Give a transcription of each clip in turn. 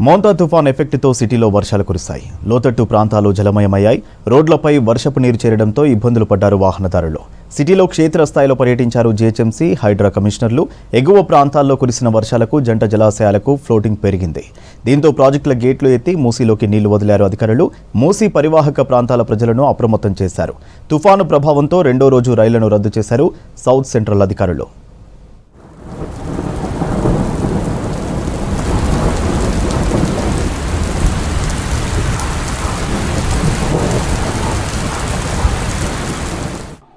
మోంతా తుఫాన్ ఎఫెక్ట్తో సిటీలో వర్షాలు కురిశాయి. లోతట్టు ప్రాంతాలు జలమయమయ్యాయి. రోడ్లపై వర్షపు నీరు చేరడంతో ఇబ్బందులు పడ్డారు వాహనదారులు. సిటీలో క్షేత్రస్థాయిలో పర్యటించారు జీహెచ్ఎంసీ, హైడ్రా కమిషనర్లు. ఎగువ ప్రాంతాల్లో కురిసిన వర్షాలకు జంట జలాశయాలకు ఫ్లోటింగ్ పెరిగింది. దీంతో ప్రాజెక్టుల గేట్లు ఎత్తి మూసీలోకి నీళ్లు వదిలారు అధికారులు. మూసీ పరివాహక ప్రాంతాల ప్రజలను అప్రమత్తం చేశారు. తుఫాను ప్రభావంతో రెండో రోజు రైళ్లను రద్దు చేశారు సౌత్ సెంట్రల్ అధికారులు.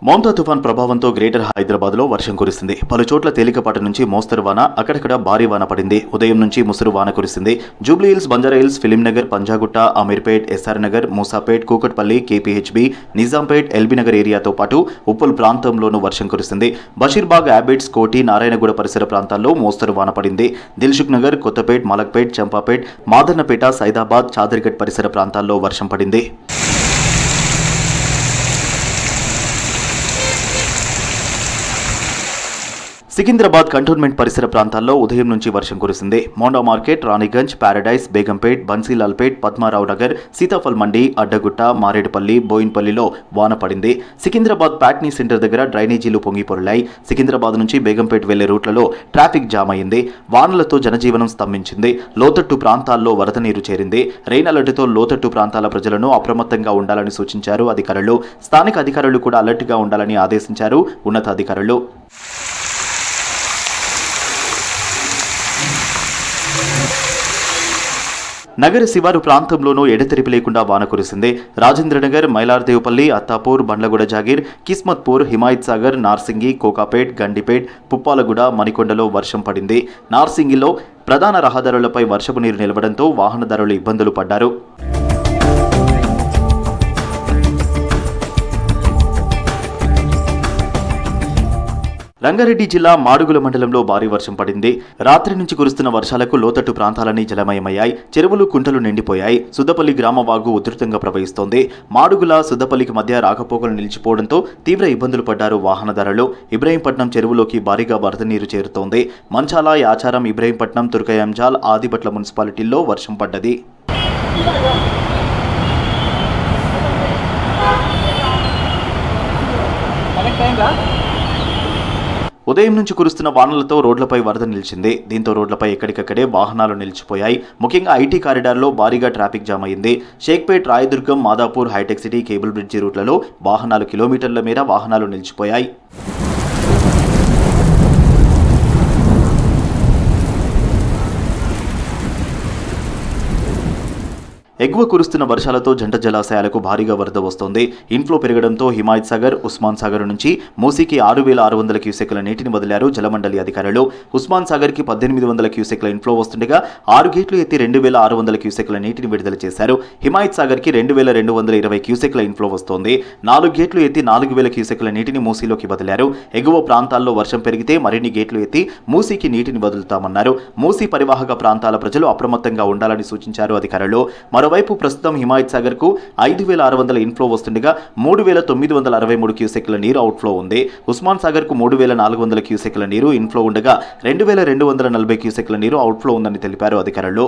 మోంతా తుఫాన్ ప్రభావంతో గ్రేటర్ హైదరాబాద్లో వర్షం కురిసింది. పలు చోట్ల తేలికపాటి నుంచి మోస్తరు వాన, అక్కడక్కడ భారీ వాన పడింది. ఉదయం నుంచి ముసురు వాన కురిసింది. జూబ్లీహిల్స్, బంజారాహిల్స్, ఫిలింనగర్, పంజాగుట్ట, అమీర్పేట్, ఎస్ఆర్ నగర్, మూసాపేట్, కూకట్పల్లి, కేపీహెచ్బీ, నిజాంపేట్, ఎల్బీనగర్ ఏరియాతో పాటు ఉప్పల్ ప్రాంతంలోనూ వర్షం కురిసింది. బషీర్బాగ్, యాబిట్స్, కోటి, నారాయణగూడ పరిసర ప్రాంతాల్లో మోస్తరు వాన పడింది. దిల్సుఖ్ నగర్, కొత్తపేట్, మలక్పేట్, చంపాపేట్, మాదన్నపేట, సైదాబాద్, చాదర్గఢ్ పరిసర ప్రాంతాల్లో వర్షం పడింది. సికింద్రాబాద్ కంటోన్మెంట్ పరిసర ప్రాంతాల్లో ఉదయం నుంచి వర్షం కురిసింది. మోండా మార్కెట్, రాణిగంజ్, పారడైజ్, బేగంపేట్, బన్సీలాల్పేట్, పద్మారావు నగర్, సీతాఫల్ మండి, అడ్డగుట్ట, మారేడుపల్లి, బోయిన్పల్లిలో వాన పడింది. సికింద్రాబాద్ ప్యాట్నీ సెంటర్ దగ్గర డ్రైనేజీలు పొంగిపొరలాయి. సికింద్రాబాద్ నుంచి బేగంపేట్ వెళ్లే రూట్లలో ట్రాఫిక్ జామ్ అయింది. వానలతో జనజీవనం స్తంభించింది. లోతట్టు ప్రాంతాల్లో వరద నీరు చేరింది. రెయిన్ అలర్టుతో లోతట్టు ప్రాంతాల ప్రజలను అప్రమత్తంగా ఉండాలని సూచించారు అధికారులు. స్థానిక అధికారులు కూడా అలర్ట్గా ఉండాలని ఆదేశించారు ఉన్నతాధికారులు. నగర శివారు ప్రాంతంలోనూ ఎడతెరిపి లేకుండా వాన కురిసింది. రాజేంద్రనగర్, మైలార్దేవుపల్లి, అత్తాపూర్, బండ్లగూడ జాగీర్, కిస్మత్పూర్, హిమాయత్ సాగర్, నార్సింగి, కోకాపేట్, గండిపేట్, పుప్పాలగూడ, మణికొండలో వర్షం పడింది. నార్సింగిలో ప్రధాన రహదారులపై వర్షపు నీరు నిలవడంతో వాహనదారులు ఇబ్బందులు పడ్డారు. రంగారెడ్డి జిల్లా మాడుగుల మండలంలో భారీ వర్షం పడింది. రాత్రి నుంచి కురుస్తున్న వర్షాలకు లోతట్టు ప్రాంతాలన్నీ జలమయమయ్యాయి. చెరువులు, కుంటలు నిండిపోయాయి. సుద్దపల్లి గ్రామ వాగు ఉధృతంగా ప్రవహిస్తోంది. మాడుగుల, సుద్దపల్లికి మధ్య రాకపోకలు నిలిచిపోవడంతో తీవ్ర ఇబ్బందులు పడ్డారు వాహనదారులు. ఇబ్రహీంపట్నం చెరువులోకి భారీగా వరద నీరు చేరుతోంది. మంచాల, యాచారం, ఇబ్రహీంపట్నం, తుర్కయాంజాల్, ఆదిబట్ల మున్సిపాలిటీల్లో వర్షం పడ్డది. ఉదయం నుంచి కురుస్తున్న వానలతో రోడ్లపై వరద నిలిచింది. దీంతో రోడ్లపై ఎక్కడికక్కడే వాహనాలు నిలిచిపోయాయి. ముఖ్యంగా ఐటీ కారిడార్లో భారీగా ట్రాఫిక్ జామ్ అయింది. షేక్పేట్, రాయదుర్గం, మాదాపూర్, హైటెక్ సిటీ, కేబుల్ బ్రిడ్జి రూట్లలో వాహనాలు కిలోమీటర్ల మేర వాహనాలు నిలిచిపోయాయి. ఎగువ కురుస్తున్న వర్షాలతో జంట జలాశయాలకు భారీగా వరద వస్తోంది. ఇన్ఫ్లో పెరగడంతో హిమాయత్ సాగర్, ఉస్మాన్ సాగర్ నుంచి మూసీకి 6,600 క్యూసెక్ల నీటిని వదిలారు జలమండలి అధికారులు. ఉస్మాన్ సాగర్కి 1,800 క్యూసెక్ల ఇన్ఫ్లో వస్తుండగా 6 గేట్లు ఎత్తి 2,600 క్యూసెక్ల నీటిని విడుదల చేశారు. హిమాయత్ సాగర్కి 2,220 క్యూసెక్ల ఇన్ఫ్లో వస్తోంది. 4 గేట్లు ఎత్తి 4,000 క్యూసెక్ల నీటిని మూసీలోకి వదిలారు. ఎగువ ప్రాంతాల్లో వర్షం పెరిగితే మరిన్ని గేట్లు ఎత్తి మూసీకి నీటిని వదులుతామన్నారు. మూసీ పరివాహక ప్రాంతాల ప్రజలు అప్రమత్తంగా ఉండాలని సూచించారు అధికారులు. మరోవైపు ప్రస్తుతం హిమాయత్ సాగర్ కు 5,600 ఇన్ఫ్లో వస్తుండగా 3,963 క్యూసెక్ల నీరు అవుట్ఫ్లో ఉంది. ఉస్మాన్ సాగర్ కు 3,400 క్యూసెక్ల నీరు ఇన్ఫ్లో ఉండగా 2,240 క్యూసెక్ల నీరు అవుట్ఫ్లో ఉందని తెలిపారు అధికారులు.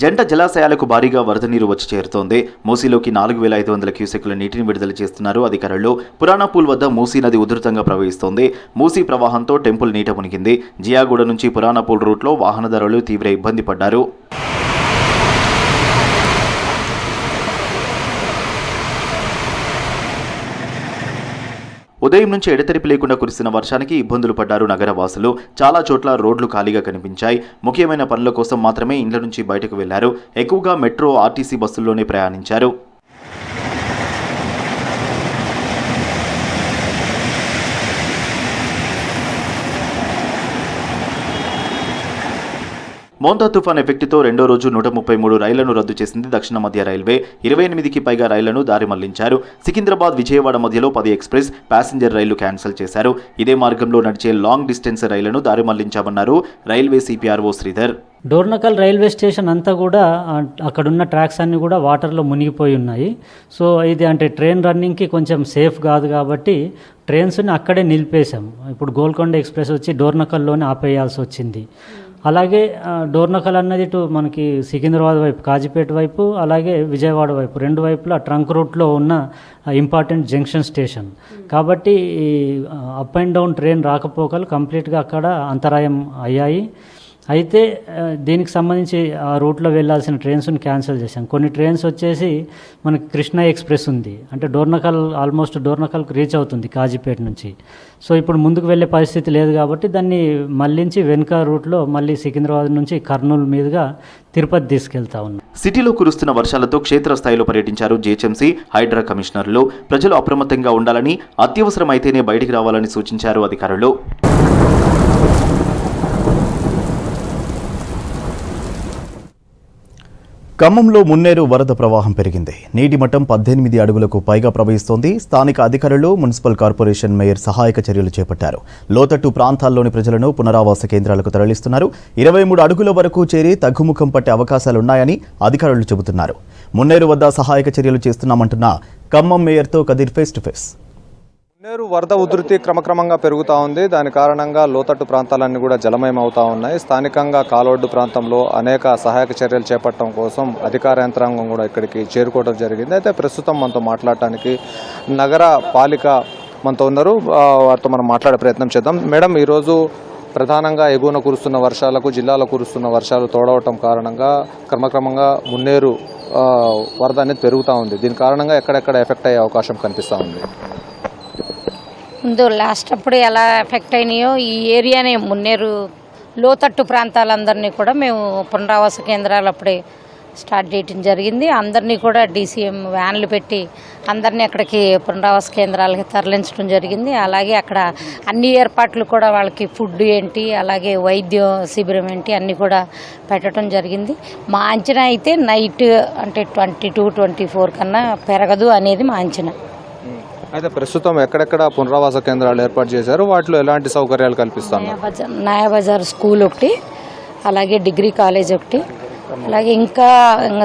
జంట జలాశయాలకు భారీగా వరద నీరు వచ్చి చేరుతోంది. మూసీలోకి 4,500 క్యూసెక్ల నీటిని విడుదల చేస్తున్నారు అధికారులు. పురాణాపూల్ వద్ద మూసీ నది ఉధృతంగా ప్రవహిస్తోంది. మూసీ ప్రవాహంతో టెంపుల్ నీట మునిగింది. జియాగూడ నుంచి పురాణాపూల్ రూట్లో వాహనదారులు తీవ్ర ఇబ్బంది పడ్డారు. ఉదయం నుంచి ఎడతెరిపి లేకుండా కురిసిన వర్షానికి ఇబ్బందులు పడ్డారు నగరవాసులు. చాలా చోట్ల రోడ్లు ఖాళీగా కనిపించాయి. ముఖ్యమైన పనుల కోసం మాత్రమే ఇండ్ల నుంచి బయటకు వెళ్లారు. ఎక్కువగా మెట్రో, ఆర్టీసీ బస్సుల్లోనే ప్రయాణించారు. మోంతా తుఫాన్ ఎఫెక్ట్తో రెండో రోజు 133 రైళ్లను రద్దు చేసింది దక్షిణ మధ్య రైల్వే. 28కి పైగా రైళ్లను దారి మళ్లించారు. సికింద్రాబాద్ విజయవాడ మధ్యలో 10 ఎక్స్ప్రెస్ ప్యాసింజర్ రైళ్లు క్యాన్సిల్ చేశారు. ఇదే మార్గంలో నడిచే లాంగ్ డిస్టెన్స్ రైళ్లను దారి మళ్లించామన్నారు railway CPRO Sridhar. Dornakal railway station అంతా కూడా అక్కడున్న ట్రాక్స్ అన్నీ కూడా వాటర్లో మునిగిపోయి ఉన్నాయి. సో ఇది అంటే ట్రైన్ రన్నింగ్కి కొంచెం సేఫ్ కాదు కాబట్టి ట్రైన్స్ని అక్కడే నిలిపేశాం. ఇప్పుడు గోల్కొండ ఎక్స్ప్రెస్ వచ్చి డోర్నకల్లోనే ఆపేయాల్సి వచ్చింది. అలాగే డోర్నకల్ అన్నది ఇటు మనకి సికింద్రాబాద్ వైపు, కాజీపేట వైపు, అలాగే విజయవాడ వైపు, రెండు వైపులా ట్రంక్ రూట్లో ఉన్న ఇంపార్టెంట్ జంక్షన్ స్టేషన్ కాబట్టి ఈ అప్ అండ్ డౌన్ ట్రైన్ రాకపోకలు కంప్లీట్గా అక్కడ అంతరాయం అయ్యాయి. అయితే దీనికి సంబంధించి ఆ రూట్లో వెళ్ళాల్సిన ట్రైన్స్ని క్యాన్సిల్ చేశాం. కొన్ని ట్రైన్స్ వచ్చేసి మనకి కృష్ణ ఎక్స్ప్రెస్ ఉంది, అంటే ఆల్మోస్ట్ డోర్నకల్కి రీచ్ అవుతుంది కాజీపేట నుంచి. సో ఇప్పుడు ముందుకు వెళ్ళే పరిస్థితి లేదు కాబట్టి దాన్ని మళ్ళించి వెనుక రూట్లో మళ్ళీ సికింద్రాబాద్ నుంచి కర్నూలు మీదుగా తిరుపతి తీసుకెళ్తా ఉన్నాం. సిటీలో కురుస్తున్న వర్షాలతో క్షేత్రస్థాయిలో పర్యటించారు జీహెచ్ఎంసీ హైడ్రా కమిషనర్లు. ప్రజలు అప్రమత్తంగా ఉండాలని, అత్యవసరమైతేనే బయటికి రావాలని సూచించారు అధికారులు. ఖమ్మంలో మున్నేరు వరద ప్రవాహం పెరిగింది. నీటి మట్టం 18 అడుగులకు పైగా ప్రవహిస్తోంది. స్థానిక అధికారులు, మున్సిపల్ కార్పొరేషన్ మేయర్ సహాయక చర్యలు చేపట్టారు. లోతట్టు ప్రాంతాల్లోని ప్రజలను పునరావాస కేంద్రాలకు తరలిస్తున్నారు. 23 అడుగుల వరకు చేరి తగ్గుముఖం పట్టే అవకాశాలున్నాయని అధికారులు చెబుతున్నారు. మున్నేరు వద్ద సహాయక చర్యలు చేస్తున్నామంటున్న ఖమ్మం మేయర్తో Kadir face to face. Munneru వరద ఉధృతి క్రమక్రమంగా పెరుగుతూ ఉంది. దాని కారణంగా లోతట్టు ప్రాంతాలన్నీ కూడా జలమయం అవుతా ఉన్నాయి. స్థానికంగా కాలోడ్డు ప్రాంతంలో అనేక సహాయక చర్యలు చేపట్టడం కోసం అధికార యంత్రాంగం కూడా ఇక్కడికి చేరుకోవడం జరిగింది. అయితే ప్రస్తుతం మనతో మాట్లాడటానికి నగర పాలిక మనతో ఉన్నారు. వారితో మనం మాట్లాడే ప్రయత్నం చేద్దాం. మేడం, ఈరోజు ప్రధానంగా ఎగువన కురుస్తున్న వర్షాలకు, జిల్లాలో కురుస్తున్న వర్షాలు తోడవటం కారణంగా క్రమక్రమంగా మున్నేరు వరద అనేది పెరుగుతూ ఉంది. దీని కారణంగా ఎక్కడెక్కడ ఎఫెక్ట్ అయ్యే అవకాశం కనిపిస్తూ ఉంది? ముందు లాస్ట్ అప్పుడు ఎలా ఎఫెక్ట్ అయినాయో ఈ ఏరియానే మున్నేరు లోతట్టు ప్రాంతాలందరినీ కూడా మేము పునరావాస కేంద్రాలు అప్పుడే స్టార్ట్ చేయడం జరిగింది. అందరినీ కూడా DCM వ్యాన్లు పెట్టి అందరినీ అక్కడికి పునరావాస కేంద్రాలకి తరలించడం జరిగింది. అలాగే అక్కడ అన్ని ఏర్పాట్లు కూడా వాళ్ళకి ఫుడ్ ఏంటి, అలాగే వైద్య శిబిరం ఏంటి అన్నీ కూడా పెట్టడం జరిగింది. మా అంచనా అయితే నైట్ అంటే 22-24 కన్నా పెరగదు అనేది మా అంచనా. అయితే ప్రస్తుతం ఎక్కడెక్కడ పునరావాస కేంద్రాలు ఏర్పాటు చేశారు, వాటిలో ఎలాంటి సౌకర్యాలు కల్పిస్తాను? నాయాబజార్ స్కూల్ ఒకటి, అలాగే డిగ్రీ కాలేజ్ ఒకటి, అలాగే ఇంకా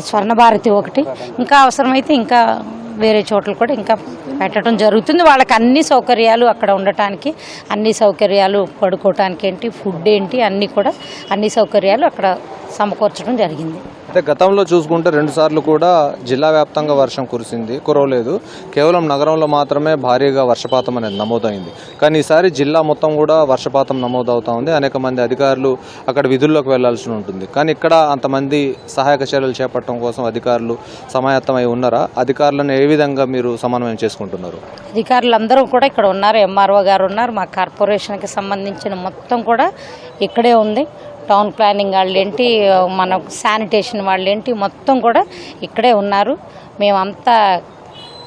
స్వర్ణభారతి ఒకటి, ఇంకా అవసరమైతే ఇంకా వేరే చోట్ల కూడా ఇంకా పెట్టడం జరుగుతుంది. వాళ్ళకి అన్ని సౌకర్యాలు అక్కడ ఉండటానికి, అన్ని సౌకర్యాలు పడుకోవటానికి ఏంటి, ఫుడ్ ఏంటి అన్నీ కూడా అన్ని సౌకర్యాలు అక్కడ సమకూర్చడం జరిగింది. అయితే గతంలో చూసుకుంటే 2 సార్లు కూడా జిల్లా వ్యాప్తంగా వర్షం కురవలేదు. కేవలం నగరంలో మాత్రమే భారీగా వర్షపాతం అనేది నమోదైంది. కానీ ఈసారి జిల్లా మొత్తం కూడా వర్షపాతం నమోదవుతా ఉంది. అనేక మంది అధికారులు అక్కడ విధుల్లోకి వెళ్లాల్సి ఉంటుంది. కానీ ఇక్కడ అంతమంది సహాయక చర్యలు చేపట్టడం కోసం అధికారులు సమాయత్తమై ఉన్నారా? అధికారులను ఏ విధంగా మీరు సమన్వయం చేసుకుంటున్నారు? అధికారులు అందరూ కూడా ఇక్కడ ఉన్నారు. MRO గారు ఉన్నారు. మా కార్పొరేషన్కి సంబంధించిన మొత్తం కూడా ఇక్కడే ఉంది. టౌన్ ప్లానింగ్ వాళ్ళు ఏంటి, మన శానిటేషన్ వాళ్ళు ఏంటి మొత్తం కూడా ఇక్కడే ఉన్నారు. మేమంతా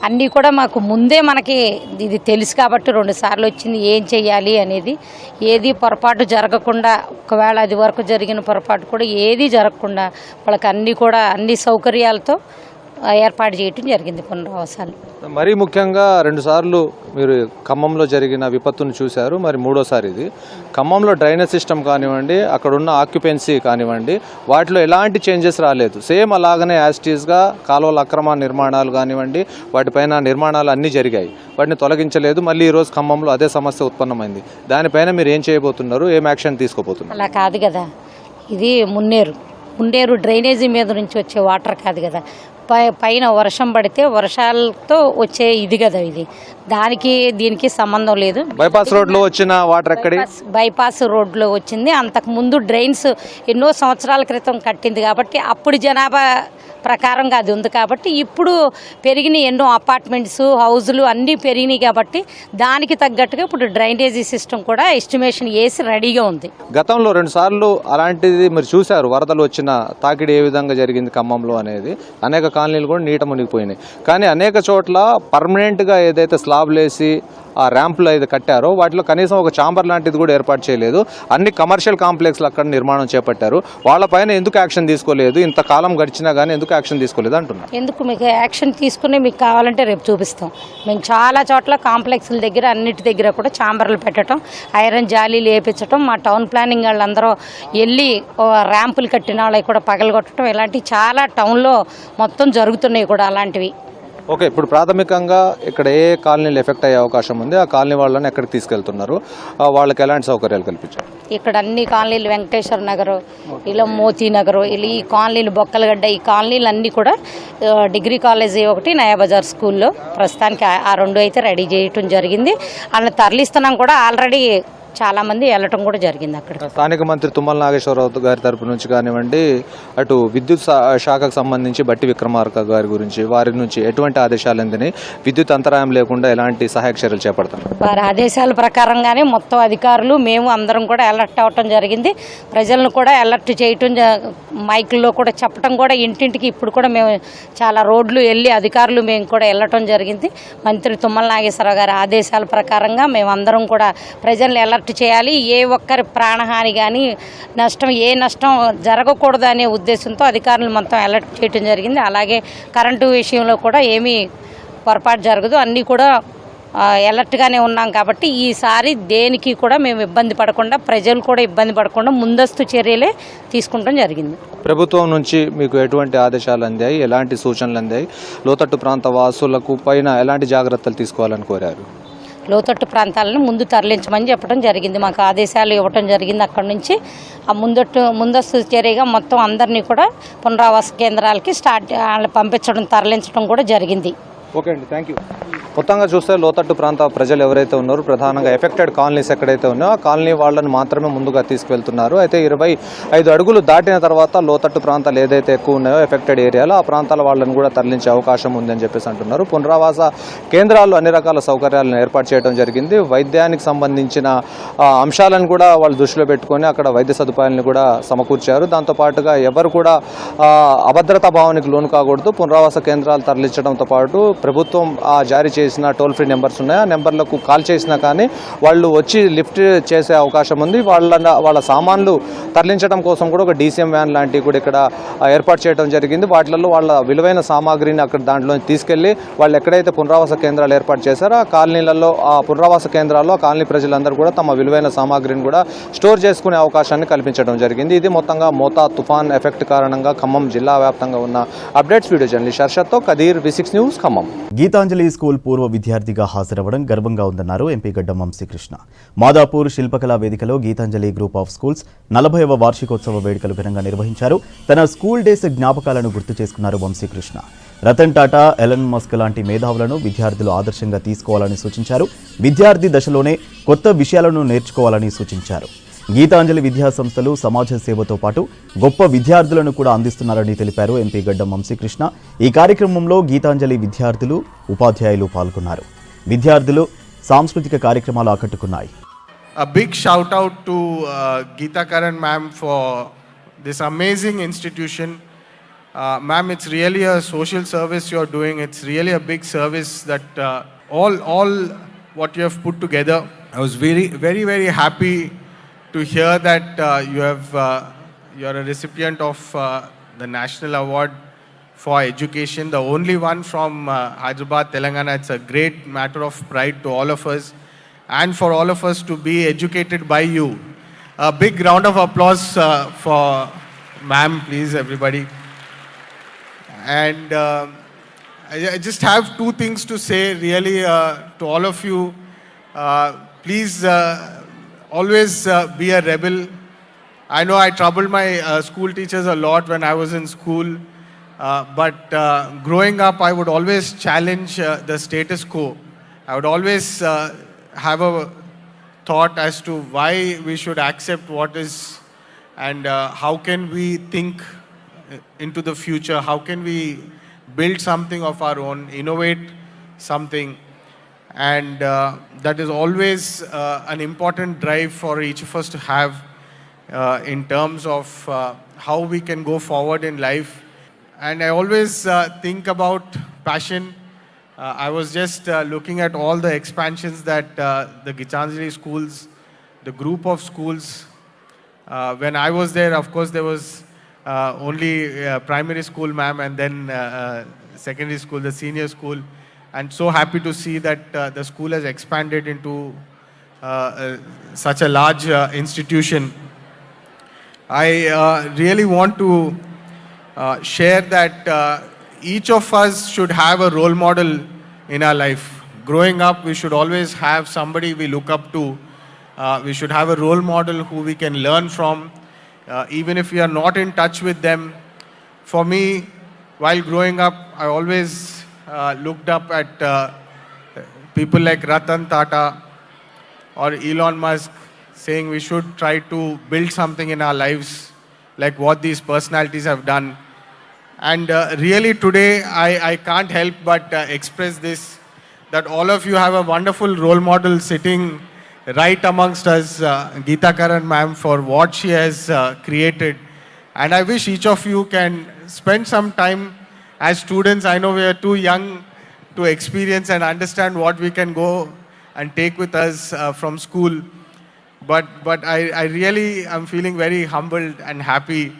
అన్నీ కూడా మాకు ముందే మనకి ఇది తెలుసు కాబట్టి 2 సార్లు వచ్చింది ఏం చెయ్యాలి అనేది. ఏది పొరపాటు జరగకుండా, ఒకవేళ అది వరకు జరిగిన పొరపాటు కూడా ఏది జరగకుండా వాళ్ళకి అన్నీ కూడా అన్ని సౌకర్యాలతో ఏర్పాటు చేయటం జరిగింది పునరావాసాలు. మరీ ముఖ్యంగా 2 సార్లు మీరు ఖమ్మంలో జరిగిన విపత్తును చూశారు, మరి 3వసారి ఇది. ఖమ్మంలో డ్రైనేజ్ సిస్టమ్ కానివ్వండి, అక్కడ ఉన్న ఆక్యుపెన్సీ కానివ్వండి, వాటిలో ఎలాంటి చేంజెస్ రాలేదు. సేమ్ అలాగనే యాస్టీస్గా కాలువల అక్రమ నిర్మాణాలు కానివ్వండి, వాటిపైన నిర్మాణాలు అన్నీ జరిగాయి. వాటిని తొలగించలేదు. మళ్ళీ ఈరోజు ఖమ్మంలో అదే సమస్య ఉత్పన్నమైంది. దానిపైన మీరు ఏం చేయబోతున్నారు, ఏం యాక్షన్ తీసుకోబోతున్నారు? అలా కాదు కదా, ఇది మున్నేరు డ్రైనేజీ మీద నుంచి వచ్చే వాటర్ కాదు కదా, పైన వర్షం పడితే వర్షాలతో వచ్చే ఇది కదా, ఇది దీనికి సంబంధం లేదు. బైపాస్ రోడ్లో వచ్చిన వాటర్ ఎక్కడి? బైపాస్ రోడ్లో వచ్చింది. అంతకు ముందు డ్రైన్స్ ఎన్నో సంవత్సరాల క్రితం కట్టింది కాబట్టి అప్పుడు జనాభా ప్రకారంగా అది ఉంది కాబట్టి ఇప్పుడు పెరిగినాయి. ఎన్నో అపార్ట్మెంట్స్, హౌజులు అన్నీ పెరిగినాయి కాబట్టి దానికి తగ్గట్టుగా ఇప్పుడు డ్రైనేజీ సిస్టమ్ కూడా ఎస్టిమేషన్ వేసి రెడీగా ఉంది. గతంలో 2 సార్లు అలాంటిది మీరు చూశారు, వరదలు వచ్చిన తాకిడి ఏ విధంగా జరిగింది ఖమ్మంలో అనేది. అనేక కాలనీలు కూడా నీట మునిగిపోయినాయి. కానీ అనేక చోట్ల పర్మనెంట్గా ఏదైతే స్లాబ్ స్లాబ్లు వేసి ఆ ర్యాంపులు అయితే కట్టారో వాటిలో కనీసం ఒక ఛాంబర్ లాంటిది కూడా ఏర్పాటు చేయలేదు. అన్ని కమర్షియల్ కాంప్లెక్స్లు అక్కడ నిర్మాణం చేపట్టారు. వాళ్ళపైన ఎందుకు యాక్షన్ తీసుకోలేదు? ఇంతకాలం గడిచినా కానీ ఎందుకు యాక్షన్ తీసుకోలేదు అంటున్నారు. ఎందుకు మీకు యాక్షన్ తీసుకుని మీకు కావాలంటే రేపు చూపిస్తాం. మేము చాలా చోట్ల కాంప్లెక్స్ల దగ్గర అన్నిటి దగ్గర కూడా ఛాంబర్లు పెట్టడం, ఐరన్ జాలీలు వేయించడం, మా టౌన్ ప్లానింగ్ వాళ్ళందరూ వెళ్ళి ర్యాంపులు కట్టిన వాళ్ళకి కూడా పగలగొట్టడం, ఇలాంటివి చాలా టౌన్లో మొత్తం జరుగుతున్నాయి కూడా అలాంటివి. ఓకే, ఇప్పుడు ప్రాథమికంగా ఇక్కడ ఏ కాలనీలు ఎఫెక్ట్ అయ్యే అవకాశం ఉంది? ఆ కాలనీ వాళ్ళని ఎక్కడికి తీసుకెళ్తున్నారు? వాళ్ళకి ఎలాంటి సౌకర్యాలు కల్పించారు? ఇక్కడ అన్ని కాలనీలు వెంకటేశ్వర నగరు, ఇలా మోతీ నగరు, ఇలా ఈ కాలనీలు బొక్కలగడ్డ, ఈ కాలనీలు అన్నీ కూడా డిగ్రీ కాలేజీ ఒకటి, నయాబజార్ స్కూల్లో ప్రస్తుతానికి ఆ రెండు అయితే రెడీ చేయటం జరిగింది. వాళ్ళని తరలిస్తున్నాం కూడా. ఆల్రెడీ చాలామంది వెళ్ళటం కూడా జరిగింది అక్కడ. స్థానిక మంత్రి తుమ్మల నాగేశ్వరరావు గారి తరపు నుంచి కానివ్వండి, అటు విద్యుత్ శాఖకు సంబంధించి బట్టి విక్రమార్క గారి గురించి వారి నుంచి ఎటువంటి ఆదేశాలు అందినాయి? విద్యుత్ అంతరాయం లేకుండా ఎలాంటి సహాయక చర్యలు చేపడతారు? వారి ఆదేశాల ప్రకారంగానే మొత్తం అధికారులు మేము అందరం కూడా అలర్ట్ అవ్వటం జరిగింది. ప్రజలను కూడా అలర్ట్ చేయటం, మైకుల్లో కూడా చెప్పడం కూడా ఇంటింటికి ఇప్పుడు కూడా మేము చాలా రోడ్లు వెళ్ళి అధికారులు మేము కూడా వెళ్ళటం జరిగింది. మంత్రి తుమ్మల నాగేశ్వరరావు గారి ఆదేశాల ప్రకారంగా మేమందరం కూడా ప్రజల్ని అలర్ట్ చేయాలి. ఏ ఒక్కరి ప్రాణహాని కానీ ఏ నష్టం జరగకూడదు అనే ఉద్దేశంతో అధికారులు మొత్తం అలర్ట్ చేయడం జరిగింది. అలాగే కరెంటు విషయంలో కూడా ఏమీ పొరపాటు జరగదు, అన్నీ కూడా అలర్ట్గానే ఉన్నాం. కాబట్టి ఈసారి దేనికి కూడా మేము ఇబ్బంది పడకుండా, ప్రజలు కూడా ఇబ్బంది పడకుండా ముందస్తు చర్యలే తీసుకుంటాం జరిగింది. ప్రభుత్వం నుంచి మీకు ఎటువంటి ఆదేశాలు అందాయి? ఎలాంటి సూచనలు అందాయి? లోతట్టు ప్రాంత వాసులకు పైన ఎలాంటి జాగ్రత్తలు తీసుకోవాలని కోరారు? లోతట్టు ప్రాంతాలను ముందు తరలించమని చెప్పడం జరిగింది. మాకు ఆదేశాలు ఇవ్వడం జరిగింది. అక్కడి నుంచి ఆ ముందస్తు చర్యగా మొత్తం అందరినీ కూడా పునరావాస కేంద్రాలకి పంపించడం, తరలించడం కూడా జరిగింది. ఓకే అండి, థ్యాంక్ యూ. మొత్తంగా చూస్తే లోతట్టు ప్రాంత ప్రజలు ఎవరైతే ఉన్నారో, ప్రధానంగా ఎఫెక్టెడ్ కాలనీస్ ఎక్కడైతే ఉన్నాయో ఆ కాలనీ వాళ్ళని మాత్రమే ముందుగా తీసుకువెళ్తున్నారు. అయితే 25 అడుగులు దాటిన తర్వాత లోతట్టు ప్రాంతాలు ఏదైతే ఎక్కువ ఉన్నాయో ఎఫెక్టెడ్ ఏరియాలో ఆ ప్రాంతాల వాళ్ళని కూడా తరలించే అవకాశం ఉందని చెప్పేసి అంటున్నారు. పునరావాస కేంద్రాల్లో అన్ని రకాల సౌకర్యాలను ఏర్పాటు చేయడం జరిగింది. వైద్యానికి సంబంధించిన అంశాలను కూడా వాళ్ళు దృష్టిలో పెట్టుకొని అక్కడ వైద్య సదుపాయాలను కూడా సమకూర్చారు. దాంతోపాటుగా ఎవరు కూడా అభద్రతా భావానికి లోను కాకూడదు. పునరావాస కేంద్రాలు తరలించడంతో పాటు ప్రభుత్వం జారీ చేసిన టోల్ ఫ్రీ నెంబర్స్ ఉన్నాయి. ఆ నెంబర్లకు కాల్ చేసినా కానీ వాళ్ళు వచ్చి లిఫ్ట్ చేసే అవకాశం ఉంది. వాళ్ళ సామాన్లు తరలించడం కోసం కూడా ఒక డీసీఎం వ్యాన్ లాంటివి కూడా ఇక్కడ ఏర్పాటు చేయడం జరిగింది. వాటిల్లో వాళ్ళ విలువైన సామాగ్రిని అక్కడ దాంట్లో తీసుకెళ్లి వాళ్ళు ఎక్కడైతే పునరావాస కేంద్రాలు ఏర్పాటు చేశారో ఆ కాలనీలలో, ఆ పునరావాస కేంద్రాల్లో కాలనీ ప్రజలందరూ కూడా తమ విలువైన సామాగ్రిని కూడా స్టోర్ చేసుకునే అవకాశాన్ని కల్పించడం జరిగింది. ఇది మొత్తంగా మోతా తుఫాన్ ఎఫెక్ట్ కారణంగా ఖమ్మం జిల్లా వ్యాప్తంగా ఉన్న అప్డేట్స్. వీడియో జర్నలిస్ట్ హర్షత్తో Kadeer, V6 news, Khammam. Geetanjali school పూర్వ విద్యార్థిగా హాజరవ్వడం గర్వంగా ఉందన్నారు ఎంపీ గడ్డం వంశీకృష్ణ. మాదాపూర్ శిల్పకళా వేదికలో గీతాంజలి గ్రూప్ ఆఫ్ స్కూల్స్ 40వ వార్షికోత్సవ వేడుకలు ఘనంగా నిర్వహించారు. తన స్కూల్ డేస్ జ్ఞాపకాలను గుర్తు చేసుకున్నారు వంశీకృష్ణ. రతన్ టాటా, ఎలన్ మస్క్ లాంటి మేధావులను విద్యార్థులు ఆదర్శంగా తీసుకోవాలని సూచించారు. విద్యార్థి దశలోనే కొత్త విషయాలను నేర్చుకోవాలని సూచించారు. గీతాంజలి విద్యా సంస్థలు సమాజ సేవతో పాటు గొప్ప విద్యార్థులను కూడా అందిస్తున్నారని తెలిపారు ఎంపీ గడ్డం వంశీకృష్ణ. ఈ కార్యక్రమంలో గీతాంజలి విద్యార్థులు, ఉపాధ్యాయులు పాల్గొన్నారు. విద్యార్థులు సాంస్కృతిక కార్యక్రమాలు ఆకట్టుకున్నాయి. A big shout out to Geeta Karan ma'am for this amazing institution. Ma'am, it's really a social service you're doing. It's really a big service that all what you have put together. I was very happy to hear that you're a recipient of the National Award for Education, the only one from Hyderabad, Telangana. It's a great matter of pride to all of us and for all of us to be educated by you. A big round of applause for ma'am, please, everybody. And I just have two things to say really to all of you. Please always be a rebel. I know I troubled my school teachers a lot when I was in school, but growing up I would always challenge the status quo. I would always have a thought as to why we should accept what is and how can we think into the future, how can we build something of our own, innovate something. And that is always an important drive for each of us to have in terms of how we can go forward in life. And I always think about passion. I was just looking at all the expansions that the Gitanjali schools, the group of schools, when I was there, of course, there was only primary school, ma'am, and then secondary school, the senior school. And so happy to see that the school has expanded into such a large institution. I really want to share that each of us should have a role model in our life. Growing up, we should always have somebody we look up to. We should have a role model who we can learn from, even if we are not in touch with them. For me, while growing up, I always looked up at people like Ratan Tata or Elon Musk, saying we should try to build something in our lives like what these personalities have done. And really today, I can't help but express this, that all of you have a wonderful role model sitting right amongst us, Geeta Karan ma'am, for what she has created. And I wish each of you can spend some time as students. I know we are too young to experience and understand what we can go and take with us from school. But I really am feeling very humbled and happy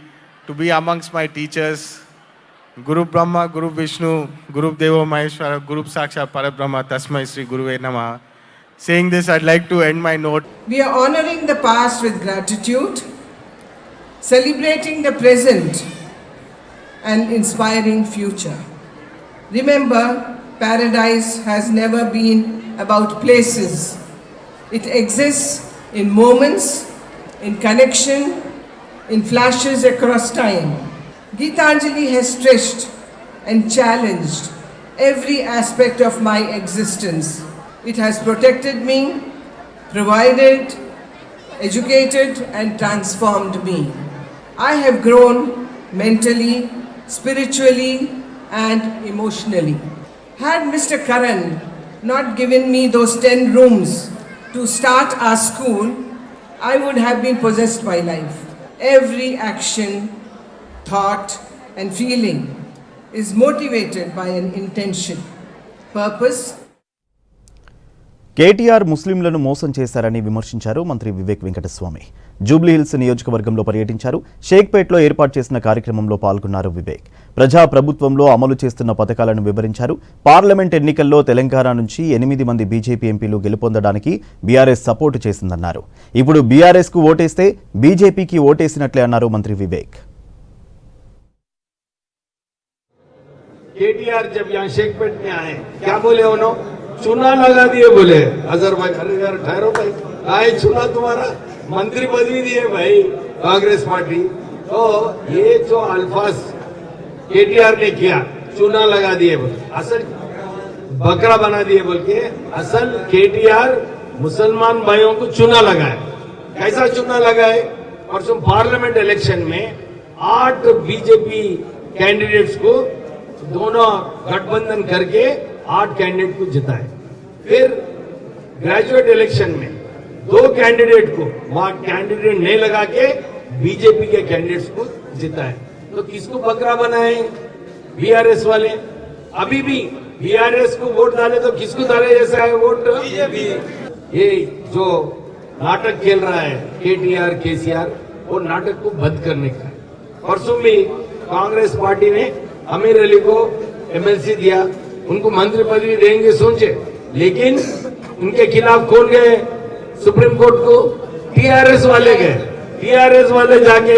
to be amongst my teachers, Guru Brahma, Guru Vishnu, Guru Devo Maheshwara, Guru Sakshat Parabrahma, Tasmai Sri Guruve Namaha. Saying this, I'd like to end my note. We are honoring the past with gratitude, celebrating the present and inspiring future. Remember, paradise has never been about places. It exists in moments, in connection, in flashes across time. Gitanjali has stretched and challenged every aspect of my existence. It has protected me, provided, educated and transformed me. I have grown mentally, spiritually and emotionally. Had Mr. Karan not given me those 10 rooms to start our school, I would have been possessed by life. Every action, thought and feeling is motivated by an intention, purpose. KTR ముస్లింలను మోసం చేశారని విమర్శించారు మంత్రి వివేక్ వెంకటస్వామి. జూబ్లీహిల్స్ నియోజకవర్గంలో పర్యటించారు. షేక్పేట్లో ఏర్పాటు చేసిన కార్యక్రమంలో పాల్గొన్నారు వివేక్. ప్రజా ప్రభుత్వంలో అమలు చేస్తున్న పథకాలను వివరించారు. పార్లమెంట్ ఎన్నికల్లో తెలంగాణ నుంచి 8 మంది బీజేపీ ఎంపీలు గెలుపొందడానికి బీఆర్ఎస్ సపోర్టు చేసిందన్నారు. ఇప్పుడు బీఆర్ఎస్కు ఓటేస్తే బీజేపీకి ఓటేసినట్లే అన్నారు మంత్రి వివేక్. केटीआर जब यहाँ शेखपेट में आए क्या बोले उन्होंने, चुना लगा दिए बोले. अजहर भाई, अरे यार ठहरो भाई, आए चुना तुम्हारा मंत्री पदवी दिए भाई कांग्रेस पार्टी. तो ये जो अल्फाज केटीआर ने किया, चुना लगा दिए बोले, असल बकरा बना दिए बोल के, असल केटीआर मुसलमान भाइयों को चुना लगाए. कैसा चुना लगाए? परसों पार्लियामेंट इलेक्शन में 8 बीजेपी कैंडिडेट्स को दोनों गठबंधन करके 8 कैंडिडेट को जिताए. फिर ग्रेजुएट इलेक्शन में 2 कैंडिडेट को वहां कैंडिडेट नहीं लगा के बीजेपी के कैंडिडेट्स को जिताए. तो किसको बकरा बनाए? बीआरएस वाले. अभी भी बीआरएस को वोट डाले तो किसको डाले जैसा है वोट? बीजेपी. ये जो नाटक खेल रहा है केटीआर केसीआर, वो नाटक को बंद करने का. परसों भी कांग्रेस पार्टी ने अमीर अली को एमएलसी दिया, उनको मंत्री पदवी देंगे सोचे, लेकिन उनके खिलाफ कौन गए सुप्रीम कोर्ट को? टीआरएस वाले गए. टीआरएस वाले जाके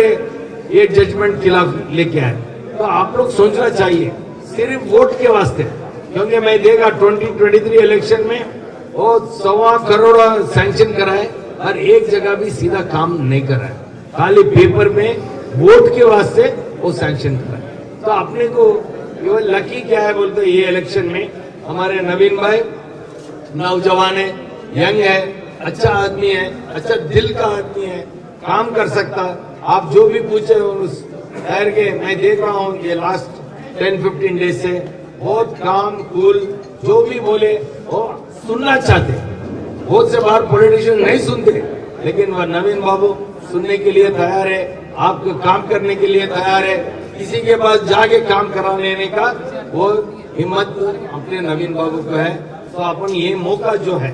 ये जजमेंट खिलाफ लेके आए. तो आप लोग सोचना चाहिए सिर्फ वोट के वास्ते, क्योंकि मैं देखा 2023 इलेक्शन में वो 1.25 करोड़ सैंक्शन कराए और एक जगह भी सीधा काम नहीं कराए, खाली पेपर में वोट के वास्ते वो सैंक्शन कराए. तो अपने को केवल लकी क्या है बोलते, ये इलेक्शन में हमारे नवीन भाई नौजवान है, यंग है, अच्छा आदमी है, अच्छा दिल का आदमी है, काम कर सकता. आप जो भी पूछे उस ठहर के मैं देख रहा हूँ ये लास्ट 10-15 डेज से बहुत काम कूल, जो भी बोले वो सुनना चाहते. बहुत से बार पॉलिटिशियन नहीं सुनते, लेकिन वह नवीन बाबू सुनने के लिए तैयार है, आपको काम करने के लिए तैयार है. किसी के पास जाके काम करा लेने का वो हिम्मत अपने नवीन बाबू को है, तो अपन ये मौका जो है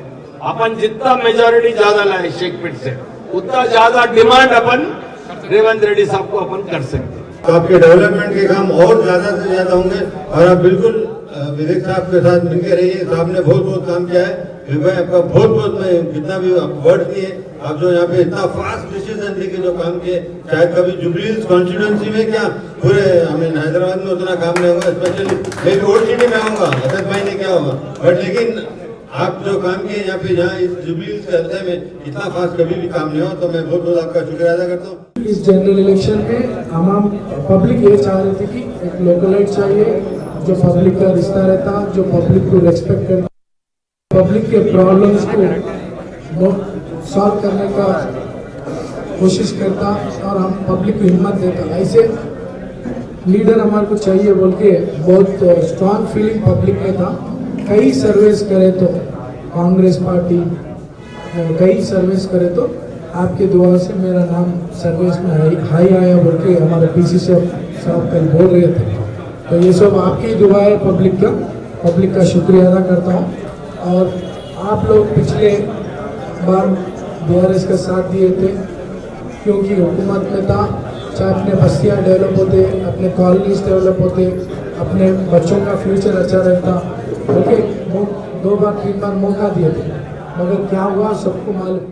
अपन जितना मेजॉरिटी ज्यादा लाए शेखपेट से उतना ज्यादा डिमांड अपन रेवंत रेड्डी साहब को अपन कर सकते हैं। तो आपके डेवलपमेंट के काम और ज्यादा से ज्यादा होंगे और आप बिल्कुल विवेक साहब के साथ मिलकर रहिए। साहब ने बहुत बहुत काम किया है, भाई आपका बहुत बहुत मैं जितना भी आप वर्ड दिए, आप जो यहाँ पे इतना फास्ट डिसीजन लेके जो काम किए, शायद कभी जुबली कॉन्स्टिट्यूंसी में क्या पूरे हैदराबाद में उतना काम नहीं होगा, स्पेशली मैं भी ओल्ड सिटी में आऊंगा, अदर भाई ने क्या होगा, बट लेकिन आप जो काम किए यहाँ पे यहाँ इस जुबली के हृदय में इतना फास्ट कभी भी काम नहीं हो, तो मैं बहुत बहुत आपका शुक्रिया अदा करता हूँ। इस जनरल इलेक्शन में हम पब्लिक ये चाह रहे थे कि एक लोकलाइट चाहिए, जो पब्लिक का रिश्ता रहता, जो पब्लिक को रेस्पेक्ट करता, पब्लिक के प्रॉब्लम्स को सॉल्व करने का कोशिश करता और हम पब्लिक को हिम्मत देता। ऐसे लीडर हमारे को चाहिए बोल के बहुत स्ट्रॉन्ग फीलिंग पब्लिक में था। कई सर्वेस करे तो कांग्रेस पार्टी कई सर्वेस करे तो आपके दुआ से मेरा नाम सर्वेस में हाई आया बोल के हमारे पीसी साहब कल बोल रहे थे। तो ये सब आपकी दुआ है पब्लिक का शुक्रिया अदा करता हूँ। और आप लोग पिछले बार BRS का साथ दिए थे, क्योंकि हुकूमत में था, चाहे अपने बस्तियाँ डेवलप होते, अपने कॉलोनीज डेवलप होते, अपने बच्चों का फ्यूचर अच्छा रहता, ओके 2 बार 3 बार मौका दिए थे, मगर क्या हुआ सबको मालूम।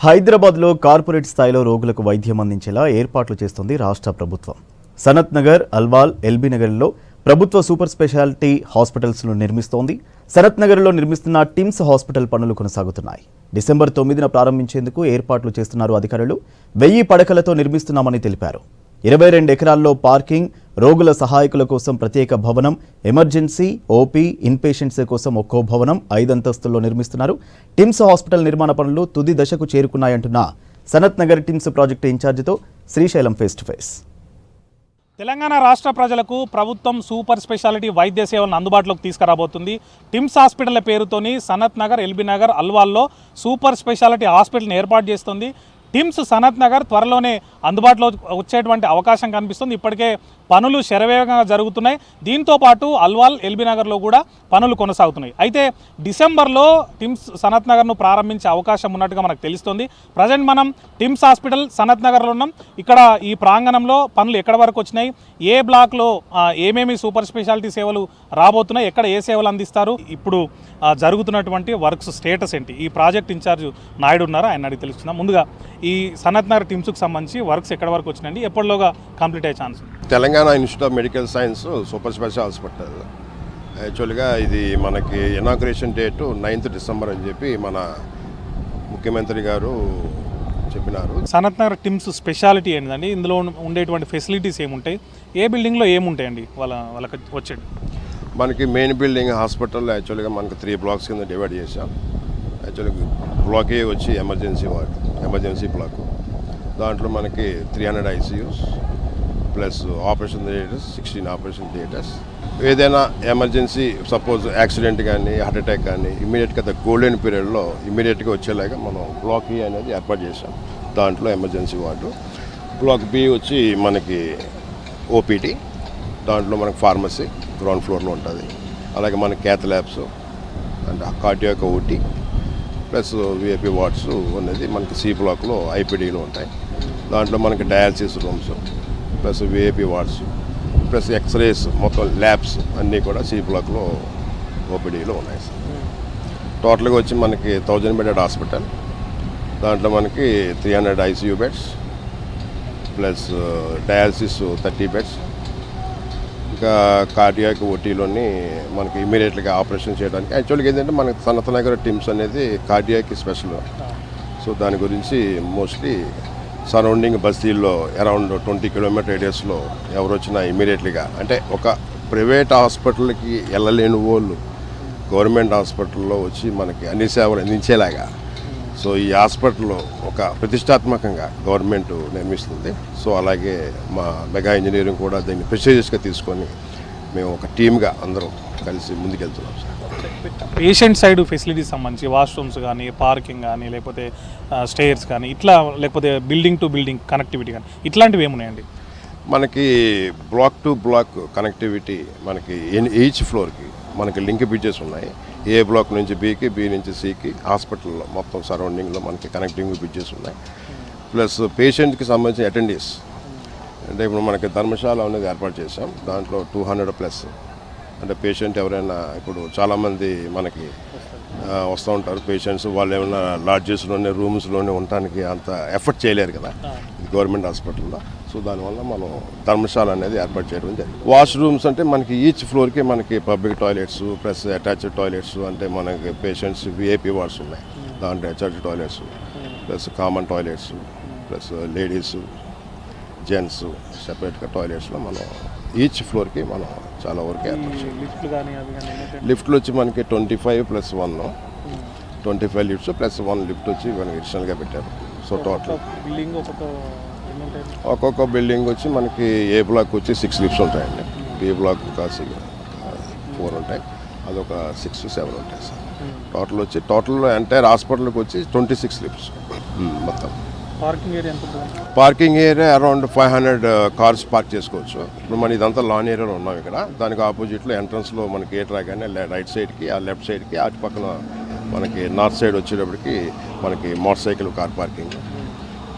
హైదరాబాద్లో కార్పొరేట్ స్థాయిలో రోగులకు వైద్యం అందించేలా ఏర్పాట్లు చేస్తోంది రాష్ట్ర ప్రభుత్వం. సనత్ నగర్, అల్వాల్, ఎల్బీ నగర్లో ప్రభుత్వ సూపర్ స్పెషాలిటీ హాస్పిటల్స్ను నిర్మిస్తోంది. సనత్ నగర్లో నిర్మిస్తున్న టిమ్స్ హాస్పిటల్ పనులు కొనసాగుతున్నాయి. డిసెంబర్ 9న ప్రారంభించేందుకు ఏర్పాట్లు చేస్తున్నారు అధికారులు. 1000 పడకలతో నిర్మిస్తున్నామని తెలిపారు. 22 ఎకరాల్లో పార్కింగ్, రోగుల సహాయకుల కోసం ప్రత్యేక భవనం, ఎమర్జెన్సీ, ఓపీ, ఇన్పేషెంట్స్ కోసం ఒక్కో భవనం 5 అంతస్తుల్లో నిర్మిస్తున్నారు. టిమ్స్ హాస్పిటల్ నిర్మాణ పనులు తుది దశకు చేరుకున్నాయంటున్న సనత్ నగర్ టిమ్స్ ప్రాజెక్టు ఇన్ఛార్జితో Srisailam face to face. Telangana రాష్ట్ర ప్రజలకు ప్రభుత్వం సూపర్ స్పెషాలిటీ వైద్య సేవలను అందుబాటులోకి తీసుకురాబోతుంది. టిమ్స్ హాస్పిటల్ పేరుతోని సనత్ నగర్, ఎల్బీ నగర్, అల్వాల్లో సూపర్ స్పెషాలిటీ హాస్పిటల్ని ఏర్పాటు చేస్తుంది. టిమ్స్ సనత్ నగర్ త్వరలోనే అందుబాటులో వచ్చేటువంటి అవకాశం కనిపిస్తుంది. ఇప్పటికే పనులు శరవేగంగా జరుగుతున్నాయి. దీంతో పాటు అల్వాల్, ఎల్బీ నగర్లో కూడా పనులు కొనసాగుతున్నాయి. అయితే డిసెంబర్లో టిమ్స్ సనత్ నగర్ను ప్రారంభించే అవకాశం ఉన్నట్టుగా మనకు తెలుస్తుంది. ప్రజెంట్ మనం టిమ్స్ హాస్పిటల్ సనత్ నగర్లో ఉన్నాం. ఇక్కడ ఈ ప్రాంగణంలో పనులు ఎక్కడి వరకు వచ్చినాయి, ఏ బ్లాక్లో ఏమేమి సూపర్ స్పెషాలిటీ సేవలు రాబోతున్నాయి, ఎక్కడ ఏ సేవలు అందిస్తారు, ఇప్పుడు జరుగుతున్నటువంటి వర్క్స్ స్టేటస్ ఏంటి, ఈ ప్రాజెక్ట్ ఇన్ఛార్జ్ నాయుడు ఉన్నారు, ఆయన అడిగి తెలుసుకుందాం. ముందుగా ఈ సనత్ నగర్ టిమ్స్కి సంబంధించి వర్క్స్ ఎక్కడి వరకు వచ్చినాయండి, ఎప్పటిలోగా కంప్లీట్ అయ్యే chance? Telangana institute of medical science super speciality hospital యాక్చువల్గా ఇది మనకి ఇనాగ్రేషన్ డేటు 9th డిసెంబర్ అని చెప్పి మన ముఖ్యమంత్రి గారు చెప్పినారు. సనత్ నగర్ టిమ్స్ స్పెషాలిటీ ఏంటండి, ఇందులో ఉండేటువంటి ఫెసిలిటీస్ ఏముంటాయి, ఏ బిల్డింగ్లో ఏముంటాయండి వాళ్ళకి వచ్చేది? మనకి మెయిన్ బిల్డింగ్ హాస్పిటల్ యాక్చువల్గా మనకి 3 బ్లాక్స్ కింద డివైడ్ చేశాం. యాక్చువల్గా బ్లాక్ ఏ వచ్చి ఎమర్జెన్సీ బ్లాక్, దాంట్లో మనకి 300 ICUs plus operation theatres, 16 operation theatres. ఏదైనా ఎమర్జెన్సీ సపోజ్ యాక్సిడెంట్ కానీ హార్ట్ అటాక్ కానీ ఇమీడియట్గా గోల్డెన్ పీరియడ్లో ఇమీడియట్గా వచ్చేలాగా మనం బ్లాక్ ఏ అనేది ఏర్పాటు చేసాం. దాంట్లో ఎమర్జెన్సీ వార్డు. బ్లాక్ బి వచ్చి మనకి OPD, దాంట్లో మనకి ఫార్మసీ గ్రౌండ్ ఫ్లోర్లో ఉంటుంది. అలాగే మనకి cath labs and cardiac OT plus VIP wards అనేది మనకి C బ్లాక్లో IPDలో ఉంటాయి. దాంట్లో మనకి dialysis rooms plus VIP wards plus x rays మొత్తం ల్యాబ్స్ అన్నీ కూడా C బ్లాక్లో OPDలో ఉన్నాయి సార్. టోటల్గా వచ్చి మనకి 1000 బెడెడ్ హాస్పిటల్. దాంట్లో మనకి 300 ICU beds plus dialysis 30 beds. ఇంకా కార్డియాక్ OTలోని మనకి ఇమీడియట్గా ఆపరేషన్ చేయడానికి యాక్చువల్గా ఏంటంటే మనకి సనత్ నగర్ టిమ్స్ అనేది కార్డియాక్ స్పెషల్. సో దాని గురించి మోస్ట్లీ సరౌండింగ్ బస్తీల్లో అరౌండ్ 20 కిలోమీటర్ రేడియస్లో ఎవరు వచ్చినా ఇమీడియట్లీగా, అంటే ఒక ప్రైవేట్ హాస్పిటల్కి వెళ్ళలేని వాళ్ళు గవర్నమెంట్ హాస్పిటల్లో వచ్చి మనకి అన్ని సేవలు అందించేలాగా సో ఈ హాస్పిటల్ ఒక ప్రతిష్టాత్మకంగా గవర్నమెంట్ నిర్మిస్తుంది. సో అలాగే మా మెగా ఇంజనీరింగ్ కూడా దీన్ని ప్రెస్టీజియస్గా తీసుకొని మేము ఒక టీమ్గా అందరం కలిసి ముందుకెళ్తున్నాం సార్. పేషెంట్ సైడ్ ఫెసిలిటీస్ సంబంధించి వాష్రూమ్స్ కానీ, పార్కింగ్ కానీ, లేకపోతే స్టేర్స్ కానీ, ఇట్లా లేకపోతే బిల్డింగ్ టు బిల్డింగ్ కనెక్టివిటీ కానీ ఇట్లాంటివి ఏమున్నాయండి? మనకి బ్లాక్ టు బ్లాక్ కనెక్టివిటీ మనకి ఈచ్ ఫ్లోర్కి మనకి లింక్ బ్రిడ్జెస్ ఉన్నాయి. ఏ బ్లాక్ నుంచి బీకి, బి నుంచి సికి, హాస్పిటల్లో మొత్తం సరౌండింగ్లో మనకి కనెక్టింగ్ బ్రిడ్జెస్ ఉన్నాయి. ప్లస్ పేషెంట్కి సంబంధించిన అటెండీస్ అంటే ఇప్పుడు మనకి ధర్మశాల అనేది ఏర్పాటు చేసాం. దాంట్లో 200+ అంటే పేషెంట్ ఎవరైనా ఇప్పుడు చాలామంది మనకి వస్తూ ఉంటారు పేషెంట్స్, వాళ్ళు ఏమైనా లాడ్జెస్లోనే రూమ్స్లోనే ఉండటానికి అంత ఎఫర్ట్ చేయలేరు కదా గవర్నమెంట్ హాస్పిటల్లో. సో దానివల్ల మనం ధర్మశాల అనేది ఏర్పాటు చేయడం జరిగింది. వాష్రూమ్స్ అంటే మనకి ఈచ్ ఫ్లోర్కి మనకి public toilets plus attached toilets అంటే మనకి పేషెంట్స్ విఐపీ వార్డ్స్ ఉన్నాయి, దాంట్లో attached toilets plus common toilets plus ladies gents సెపరేట్గా టాయిలెట్స్లో మనం ఈచ్ ఫ్లోర్కి మనం చాలా వరకు ఏర్పాటు చేయాలి. లిఫ్ట్లు వచ్చి మనకి 25+1 25 లిఫ్ట్స్ ప్లస్ 1 లిఫ్ట్ వచ్చి మనకి అడిషనల్గా పెట్టారు. సో టోటల్ ఒక్కొక్క బిల్డింగ్ వచ్చి మనకి ఏ బ్లాక్ వచ్చి 6 లిఫ్ట్స్ ఉంటాయండి. బి బ్లాక్ కాసి 4 ఉంటాయి, అదొక 6-7 ఉంటాయి సార్. టోటల్ ఎంటైర్ హాస్పిటల్కి వచ్చి 26 లిఫ్ట్స్ మొత్తం. Parking area around 500 cars park చేసుకోవచ్చు. ఇప్పుడు మన ఇదంతా లాన్ ఏరియాలో ఉన్నాం ఇక్కడ. దానికి ఆపోజిట్లో ఎంట్రన్స్లో మనకి ఏ ట్రాక్ అని రైట్ సైడ్కి, ఆ లెఫ్ట్ సైడ్కి, అటు పక్కన మనకి నార్త్ సైడ్ వచ్చేటప్పటికి మనకి మోటార్ సైకిల్ కార్ పార్కింగ్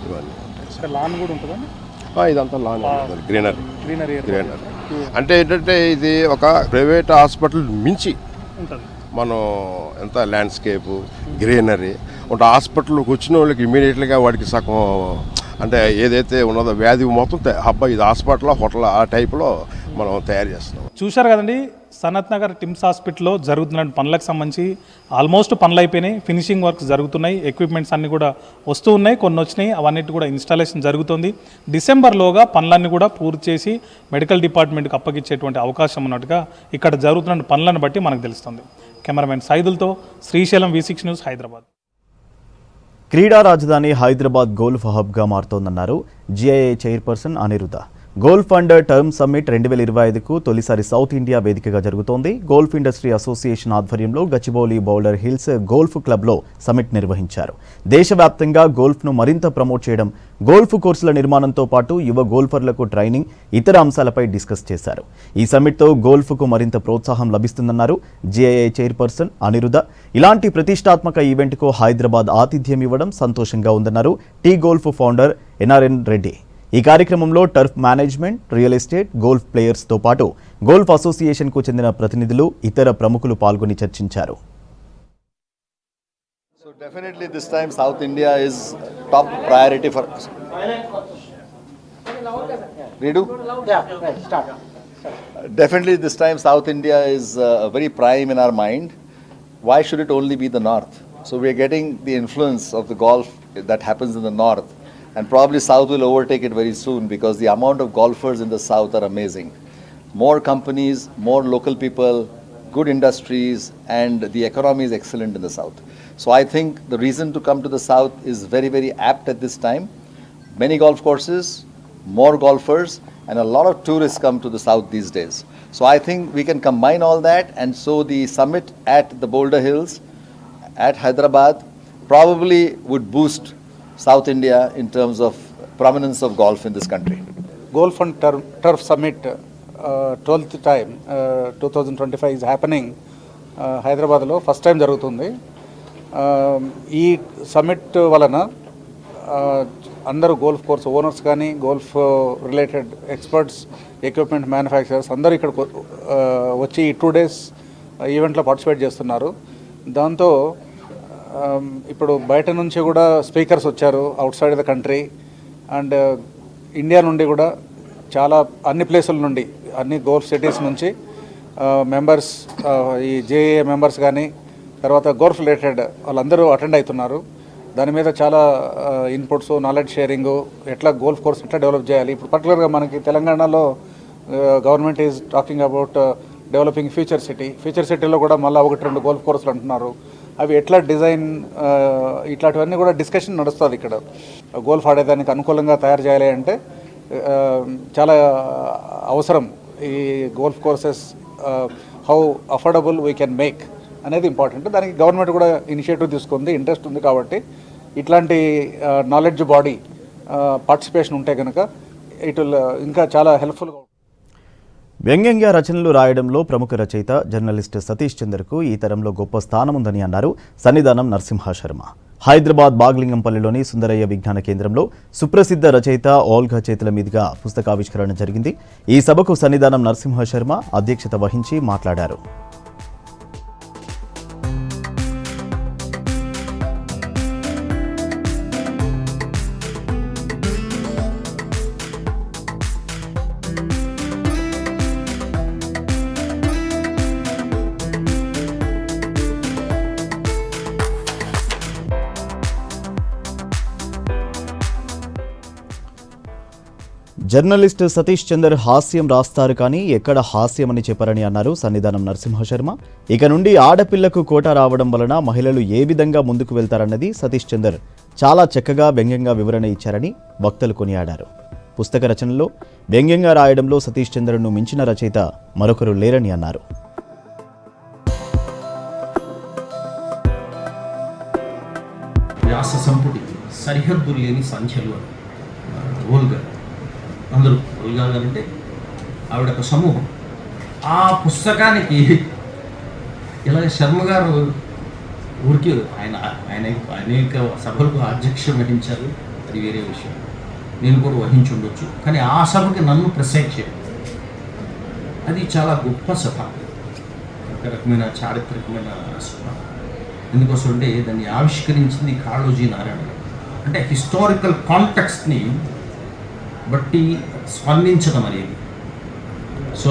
ఇవన్నీ ఉంటాయి సార్. ఇదంతా లాన్ గ్రీనరీ అంటే ఏంటంటే ఇది ఒక ప్రైవేట్ హాస్పిటల్ మించి మనం ఎంత ల్యాండ్స్కేపు గ్రీనరీ ఒక హాస్పిటల్కి వచ్చిన వాళ్ళకి ఇమీడియట్గా వాడికి సగం అంటే ఏదైతే ఉన్నదో వ్యాధి మొత్తం ఇది హాస్పిటల్ హోటల్ ఆ టైప్లో మనం తయారు చేస్తున్నాం. చూశారు కదండి, సనత్ నగర్ టిమ్స్ హాస్పిటల్లో జరుగుతున్న పనులకు సంబంధించి ఆల్మోస్ట్ పనులు అయిపోయినాయి, ఫినిషింగ్ వర్క్స్ జరుగుతున్నాయి, ఎక్విప్మెంట్స్ అన్నీ కూడా వస్తూ ఉన్నాయి, కొన్ని వచ్చినాయి, అవన్నిటి కూడా ఇన్స్టాలేషన్ జరుగుతుంది. డిసెంబర్లోగా పనులన్నీ కూడా పూర్తి చేసి మెడికల్ డిపార్ట్మెంట్కి అప్పగించేటువంటి అవకాశం ఉన్నట్టుగా ఇక్కడ జరుగుతున్న పనులను బట్టి మనకు తెలుస్తుంది. కెమెరామెన్ సైదులతో శ్రీశైలం V6 న్యూస్, హైదరాబాద్. క్రీడా రాజధాని హైదరాబాద్ గోల్ఫ్ హబ్గా మారుతోందన్నారు GIA chairperson Aniruddha. Golf and turf summit 2025కు తొలిసారి సౌత్ ఇండియా వేదికగా జరుగుతోంది. గోల్ఫ్ ఇండస్ట్రీ అసోసియేషన్ ఆధ్వర్యంలో గచ్చిబౌలి బౌలర్ హిల్స్ గోల్ఫ్ క్లబ్లో సమ్మిట్ నిర్వహించారు. దేశవ్యాప్తంగా గోల్ఫ్ను మరింత ప్రమోట్ చేయడం, గోల్ఫ్ కోర్సుల నిర్మాణంతో పాటు యువ గోల్ఫర్లకు ట్రైనింగ్, ఇతర అంశాలపై డిస్కస్ చేశారు. ఈ సమ్మిట్తో గోల్ఫ్కు మరింత ప్రోత్సాహం లభిస్తుందన్నారు GIA చైర్పర్సన్ అనిరుద్ధ. ఇలాంటి ప్రతిష్టాత్మక ఈవెంట్కు హైదరాబాద్ ఆతిథ్యం ఇవ్వడం సంతోషంగా ఉందన్నారు T golf founder NRN Reddy. ఈ కార్యక్రమంలో turf management, real estate, golf ప్లేయర్స్తో పాటు గోల్ఫ్ అసోసియేషన్కు చెందిన ప్రతినిధులు, ఇతర ప్రముఖులు పాల్గొని చర్చించారు. So definitely this time South India is top priority for us. Redo? Yeah, right, start. Definitely this time South India is very prime in our mind. Why should it only be the north? So we are getting the influence of the golf that happens in the north. And probably South will overtake it very soon because the amount of golfers in the South are amazing. More companies, more local people, good industries, and the economy is excellent in the South. So I think the reason to come to the South is very, very apt at this time. Many golf courses, more golfers, and a lot of tourists come to the South these days. So I think we can combine all that, and so the summit at the Boulder Hills, at Hyderabad, probably would boost South India in terms of prominence of golf in this country. Golf and Turf Summit 12th time 2025 is happening Hyderabad lo first time jarugutundi. ఈ summit వలన అందరూ golf course owners కానీ golf related experts, equipment manufacturers అందరూ ఇక్కడ వచ్చి ఈ 2 days ఈవెంట్లో participate చేస్తున్నారు. దాంతో ఇప్పుడు బయట నుంచి కూడా స్పీకర్స్ వచ్చారు, out side the country and India నుండి కూడా చాలా అన్ని ప్లేసుల నుండి, అన్ని గోల్ఫ్ సిటీస్ నుంచి మెంబర్స్, ఈ JIA మెంబర్స్ కానీ తర్వాత గోల్ఫ్ రిలేటెడ్ వాళ్ళందరూ అటెండ్ అవుతున్నారు. దాని మీద చాలా ఇన్పుట్స్, నాలెడ్జ్ షేరింగు, ఎట్లా గోల్ఫ్ కోర్స్ ఎట్లా డెవలప్ చేయాలి. ఇప్పుడు పర్టికులర్గా మనకి తెలంగాణలో government is talking about developing future city. Future సిటీలో కూడా మళ్ళీ 1-2 గోల్ఫ్ కోర్సులు అంటున్నారు. అవి ఎట్లా డిజైన్, ఇట్లాంటివన్నీ కూడా డిస్కషన్ నడుస్తుంది ఇక్కడ. గోల్ఫ్ ఆడేదానికి అనుకూలంగా తయారు చేయాలి అంటే చాలా అవసరం. ఈ golf courses how affordable we can make అనేది ఇంపార్టెంట్. దానికి గవర్నమెంట్ కూడా ఇనిషియేటివ్ తీసుకుంది, ఇంట్రెస్ట్ ఉంది. కాబట్టి ఇట్లాంటి నాలెడ్జ్ బాడీ పార్టిసిపేషన్ ఉంటే కనుక ఇట్ విల్ ఇంకా చాలా హెల్ప్ఫుల్గా. వ్యంగ్యంగా రచనలు రాయడంలో ప్రముఖ రచయిత జర్నలిస్ట్ సతీష్ చందర్కు ఈ తరంలో గొప్ప స్థానం ఉందని అన్నారు సన్నిధానం నరసింహ శర్మ. హైదరాబాద్ బాగ్లింగంపల్లిలోని సుందరయ్య విజ్ఞాన కేంద్రంలో సుప్రసిద్ధ రచయిత ఓల్గా చేతుల మీదుగా పుస్తకావిష్కరణ జరిగింది. ఈ సభకు సన్నిధానం నరసింహ శర్మ అధ్యక్షత వహించి మాట్లాడారు. జర్నలిస్ట్ సతీష్ చందర్ హాస్యం రాస్తారు కానీ ఎక్కడ హాస్యం అని చెప్పరని అన్నారు సన్నిధానం నరసింహ శర్మ. ఇక నుండి ఆడపిల్లకు కోట రావడం వలన మహిళలు ఏ విధంగా ముందుకు వెళ్తారన్నది సతీష్ చందర్ చాలా చక్కగా వ్యంగ్యంగా వివరణ ఇచ్చారని వక్తలు కొనియాడారు. పుస్తక రచనలో వ్యంగ్యంగా రాయడంలో సతీష్ చందర్ను మించిన రచయిత మరొకరు లేరని అన్నారు. వ్యాస సంపుటి సరిహద్దులు లేని సంఖ్యలు ఓల్గా, అందరూ ఓల్గా గారంటే ఆవిడ ఒక సమూహం. ఆ పుస్తకానికి ఇలాగ శర్మ గారు ఊరికి ఆయన అనేక సభలకు అధ్యక్షం వహించారు, అది వేరే విషయం, నేను కూడా వహించి ఉండొచ్చు. కానీ ఆ సభకి నన్ను ప్రిసైడ్ చేయాలి, అది చాలా గొప్ప సభ, ఒక రకమైన చారిత్రకమైన సభ. ఎందుకోసం అంటే దాన్ని ఆవిష్కరించింది కాళోజీ నారాయణ. అంటే హిస్టారికల్ కాంటెక్స్ట్ని బట్టి స్పందించడం అనేది. సో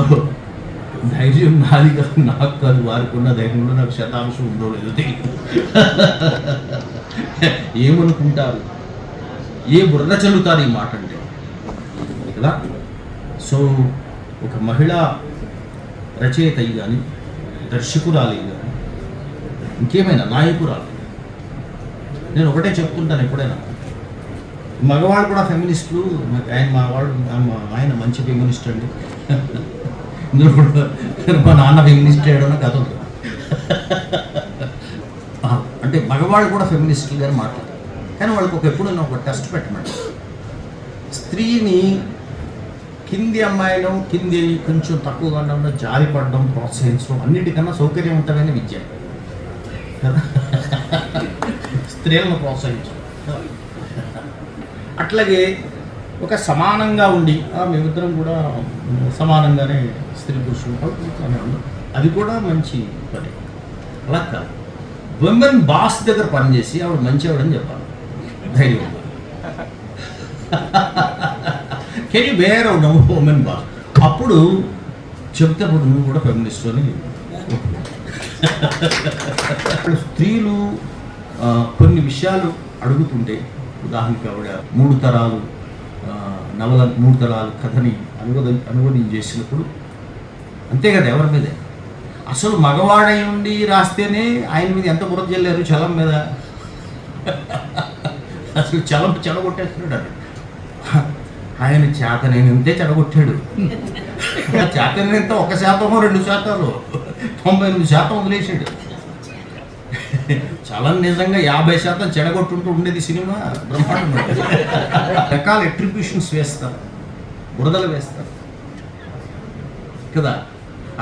ధైర్యం నాది కాదు, నాకు కాదు, వారికి ఉన్న ధైర్యంలో నాకు శతాంశం ఉందో లేదో తెలియదు. ఏమనుకుంటారు, ఏ బుర్ర చల్లుతారు ఈ మాట అంటే కదా. సో ఒక మహిళా రచయిత కానీ, దర్శకురాలి కానీ, ఇంకేమైనా నాయకురాలు, నేను ఒకటే చెప్తుంటాను ఎప్పుడైనా, మగవాళ్ళు కూడా ఫెమినిస్టులు, ఆయన మంచి ఫెమినిస్ట్ అండి, మా నాన్న ఫెమినిస్ట్ అయ్యాడన్న కథ ఉంది. అంటే మగవాళ్ళు కూడా ఫెమినిస్టులు గారు మాట్లాడతారు, కానీ వాళ్ళకి ఎప్పుడైనా ఒక టెస్ట్ పెట్టమంటారు. స్త్రీని కింది అమ్మాయిలు, కింది కొంచెం తక్కువగా ఉండడం, జారి పడడం, ప్రోత్సహించడం అన్నిటికన్నా సౌకర్యవంతమైన విద్య కదా, స్త్రీలను ప్రోత్సహించడం. అట్లాగే ఒక సమానంగా ఉండి మేమిద్దరం కూడా సమానంగానే స్త్రీ పురుషులు, అది కూడా మంచి పని. అలా కాదు, ఉమెన్ బాస్ దగ్గర పనిచేసి ఆవిడ మంచి ఆవిడని చెప్పాలి, ధైర్యం. Can you bear women boss, అప్పుడు చెప్తే అప్పుడు నువ్వు కూడా ఫెమినిస్ట్ అని. స్త్రీలు కొన్ని విషయాలు అడుగుతుంటే, ఉదాహరణకి ఆవిడ 3 తరాలు నవల 3 తరాలు కథని అనువదించేసినప్పుడు అంతే కదా, ఎవరి మీదే అసలు మగవాడై ఉండి రాస్తేనే ఆయన మీద ఎంత బురద జల్లారు, చలం మీద. అసలు చలం చెడగొట్టేస్తున్నాడు అది. ఆయన చేతనైనంతే చెడగొట్టాడు. చేతనైనంత 1% 2%, 98% వదిలేసాడు. చాలా నిజంగా 50% చెడగొట్టుంటూ ఉండేది సినిమా, బ్రహ్మాండం. రకాల అట్రిబ్యూషన్స్ వేస్తారు, బురదలు వేస్తారు కదా.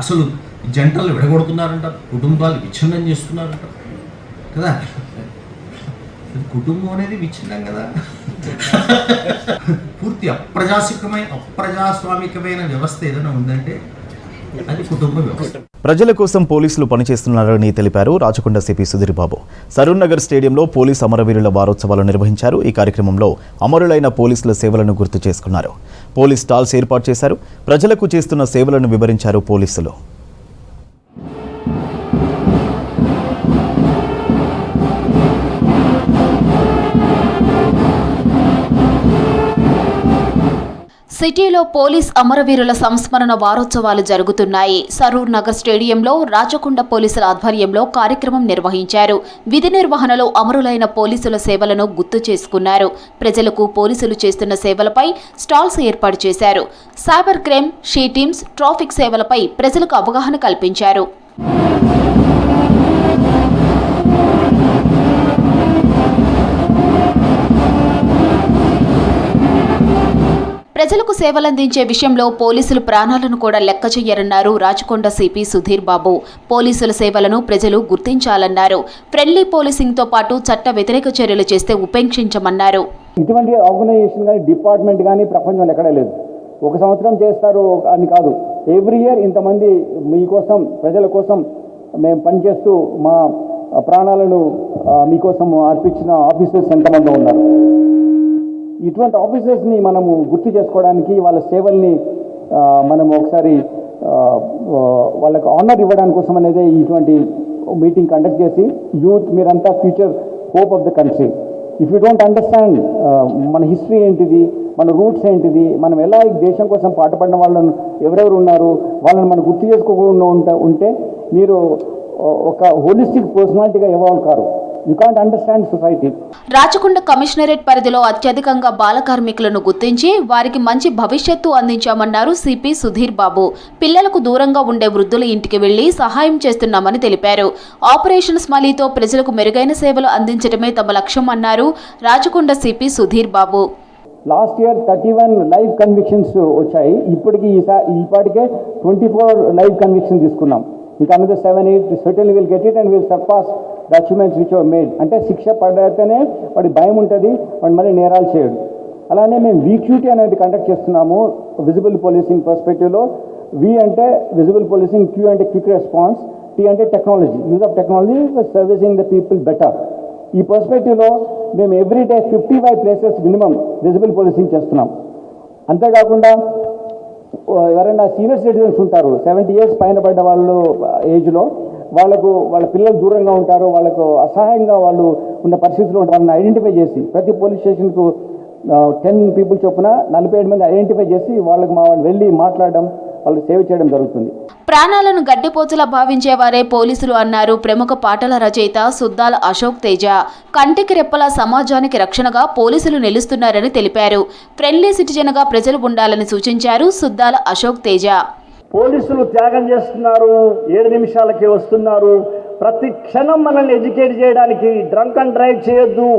అసలు జంటలు విడగొడుతున్నారంటారు, కుటుంబాలు విచ్ఛిన్నం చేస్తున్నారంటారు కదా. కుటుంబం అనేది విచ్ఛిన్నం కదా. పూర్తి అప్రజాస్వామికమైన వ్యవస్థ ఏదైనా ఉందంటే అది కుటుంబ వ్యవస్థ. ప్రజల కోసం పోలీసులు పనిచేస్తున్నారని తెలిపారు రాచకొండ సిపి సుధీర్ బాబు. సరూర్ నగర్ స్టేడియంలో పోలీస్ అమరవీరుల వారోత్సవాలు నిర్వహించారు. ఈ కార్యక్రమంలో అమరులైన పోలీసుల సేవలను గుర్తు చేసుకున్నారు. పోలీస్ స్టాల్స్ ఏర్పాటు చేశారు. ప్రజలకు చేస్తున్న సేవలను వివరించారు పోలీసులు. సిటీలో పోలీస్ అమరవీరుల సంస్మరణ వారోత్సవాలు జరుగుతున్నాయి. సరూర్ నగర్ స్టేడియంలో రాచకొండ పోలీసుల ఆధ్వర్యంలో కార్యక్రమం నిర్వహించారు. విధి నిర్వహణలో అమరులైన పోలీసుల సేవలను గుర్తు చేసుకున్నారు. ప్రజలకు పోలీసులు చేస్తున్న సేవలపై స్టాల్స్ ఏర్పాటు చేశారు. Cyber crime, she teams, traffic సేవలపై ప్రజలకు అవగాహన కల్పించారు. ప్రజలకు సేవలందించే విషయంలో పోలీసులు ప్రాణాలను కూడా లెక్క చెయ్యరన్నారు రాచకొండ సిపి సుధీర్ బాబు. పోలీసుల సేవలను ప్రజలు గుర్తించాలన్నారు. ఫ్రెండ్లీ పోలీసింగ్తో పాటు చట్ట వ్యతిరేక చర్యలు చేస్తే ఉపేక్షించమన్నారు. ఇటువంటి ఆర్గనైజేషన్ కానీ డిపార్ట్మెంట్ కానీ ప్రపంచంలో ఎక్కడా లేదు. ఒక సంవత్సరం చేస్తారు అని కాదు, ఎవ్రీ ఇయర్ ఇంతమంది మీకోసం ప్రజల కోసం మేము పనిచేస్తూ మా ప్రాణాలను మీకోసం అర్పించిన ఆఫీసర్స్ ఎంతమంది ఉన్నారు. ఇటువంటి ఆఫీసర్స్ని మనము గుర్తు చేసుకోవడానికి, వాళ్ళ సేవల్ని మనం ఒకసారి వాళ్ళకి ఆనర్ ఇవ్వడానికి కోసం అనేది ఇటువంటి మీటింగ్ కండక్ట్ చేసి, యూత్ మీరంతా future hope of the country. If you don't understand మన హిస్టరీ ఏంటిది, మన రూట్స్ ఏంటిది, మనం ఎలా ఈ దేశం కోసం పాటుపడిన వాళ్ళను ఎవరెవరు ఉన్నారు వాళ్ళని మనం గుర్తు చేసుకోకుండా ఉంటే మీరు ఒక హోలిస్టిక్ పర్సనాలిటీగా ఎవాల్వ్ కారు. You can't understand society. Rachakonda commissionerate పరిధిలో అత్యధికంగా బాల కార్మికులను గుర్తించి వారికి మంచి భవిష్యత్తు అందించామన్నారు సిపి సుధీర్ బాబు. పిల్లలకు దూరంగా ఉండే వృద్ధుల ఇంటికి వెళ్లి సహాయం చేస్తున్నామని తెలిపారు. ఆపరేషన్ స్మైలీతో ప్రజలకు మెరుగైన సేవలు అందించడమే తమ లక్ష్యం అన్నారు Rachakonda CP Sudheer Babu. Last year 31 live convictions వచ్చాయి. ఈపాటికే 24 లైవ్ కన్విక్షన్ తీసుకున్నాం. ఇంకా another 7-8 certainly will get it and will surpass the achievements which were made. అంటే శిక్ష పడితేనే వాడి భయం ఉంటుంది, వాడు మళ్ళీ నేరాలు చేయడు. అలానే మేము VQT అనేది కండక్ట్ చేస్తున్నాము విజిబుల్ పోలీసింగ్ పర్స్పెక్టివ్లో. V అంటే విజిబుల్ పోలీసింగ్, Q అంటే క్విక్ రెస్పాన్స్, T అంటే technology, use of technology servicing the people better. ఈ పర్స్పెక్టివ్లో మేము every day 55 places minimum visible policing చేస్తున్నాం. అంతేకాకుండా ఎవరైనా సీనియర్ సిటిజన్స్ ఉంటారు, 70 years పైన పడ్డ వాళ్ళు ఏజ్లో, వాళ్ళ పిల్లలు దూరంగా ఉంటారు, వాళ్ళకు అసహాయంగా వాళ్ళు ఉన్న పరిస్థితుల్లో ఉంటారు. వాళ్ళని ఐడెంటిఫై చేసి ప్రతి పోలీస్ స్టేషన్కు 10 people చొప్పున 47 మంది ఐడెంటిఫై చేసి వాళ్ళకి వాళ్ళు వెళ్ళి మాట్లాడడం, వాళ్ళకి సేవ చేయడం జరుగుతుంది. ప్రాణాలను గడ్డిపోతులా భావించేవారే పోలీసులు అన్నారు ప్రముఖ పాటల రచయిత సుద్దాల అశోక్ తేజ. కంటికి రెప్పలా సమాజానికి రక్షణగా పోలీసులు నిలుస్తున్నారని తెలిపారు. ఫ్రెండ్లీ సిటిజన్గా ప్రజలు ఉండాలని సూచించారు సుద్దాల అశోక్ తేజ. పోలీసులు త్యాగం చేస్తున్నారు, 7 నిమిషాలకే వస్తున్నారు. ప్రతి క్షణం మనల్ని ఎడ్యుకేట్ చేయడానికి డ్రంక్ అండ్ డ్రైవ్ చేయొద్దు,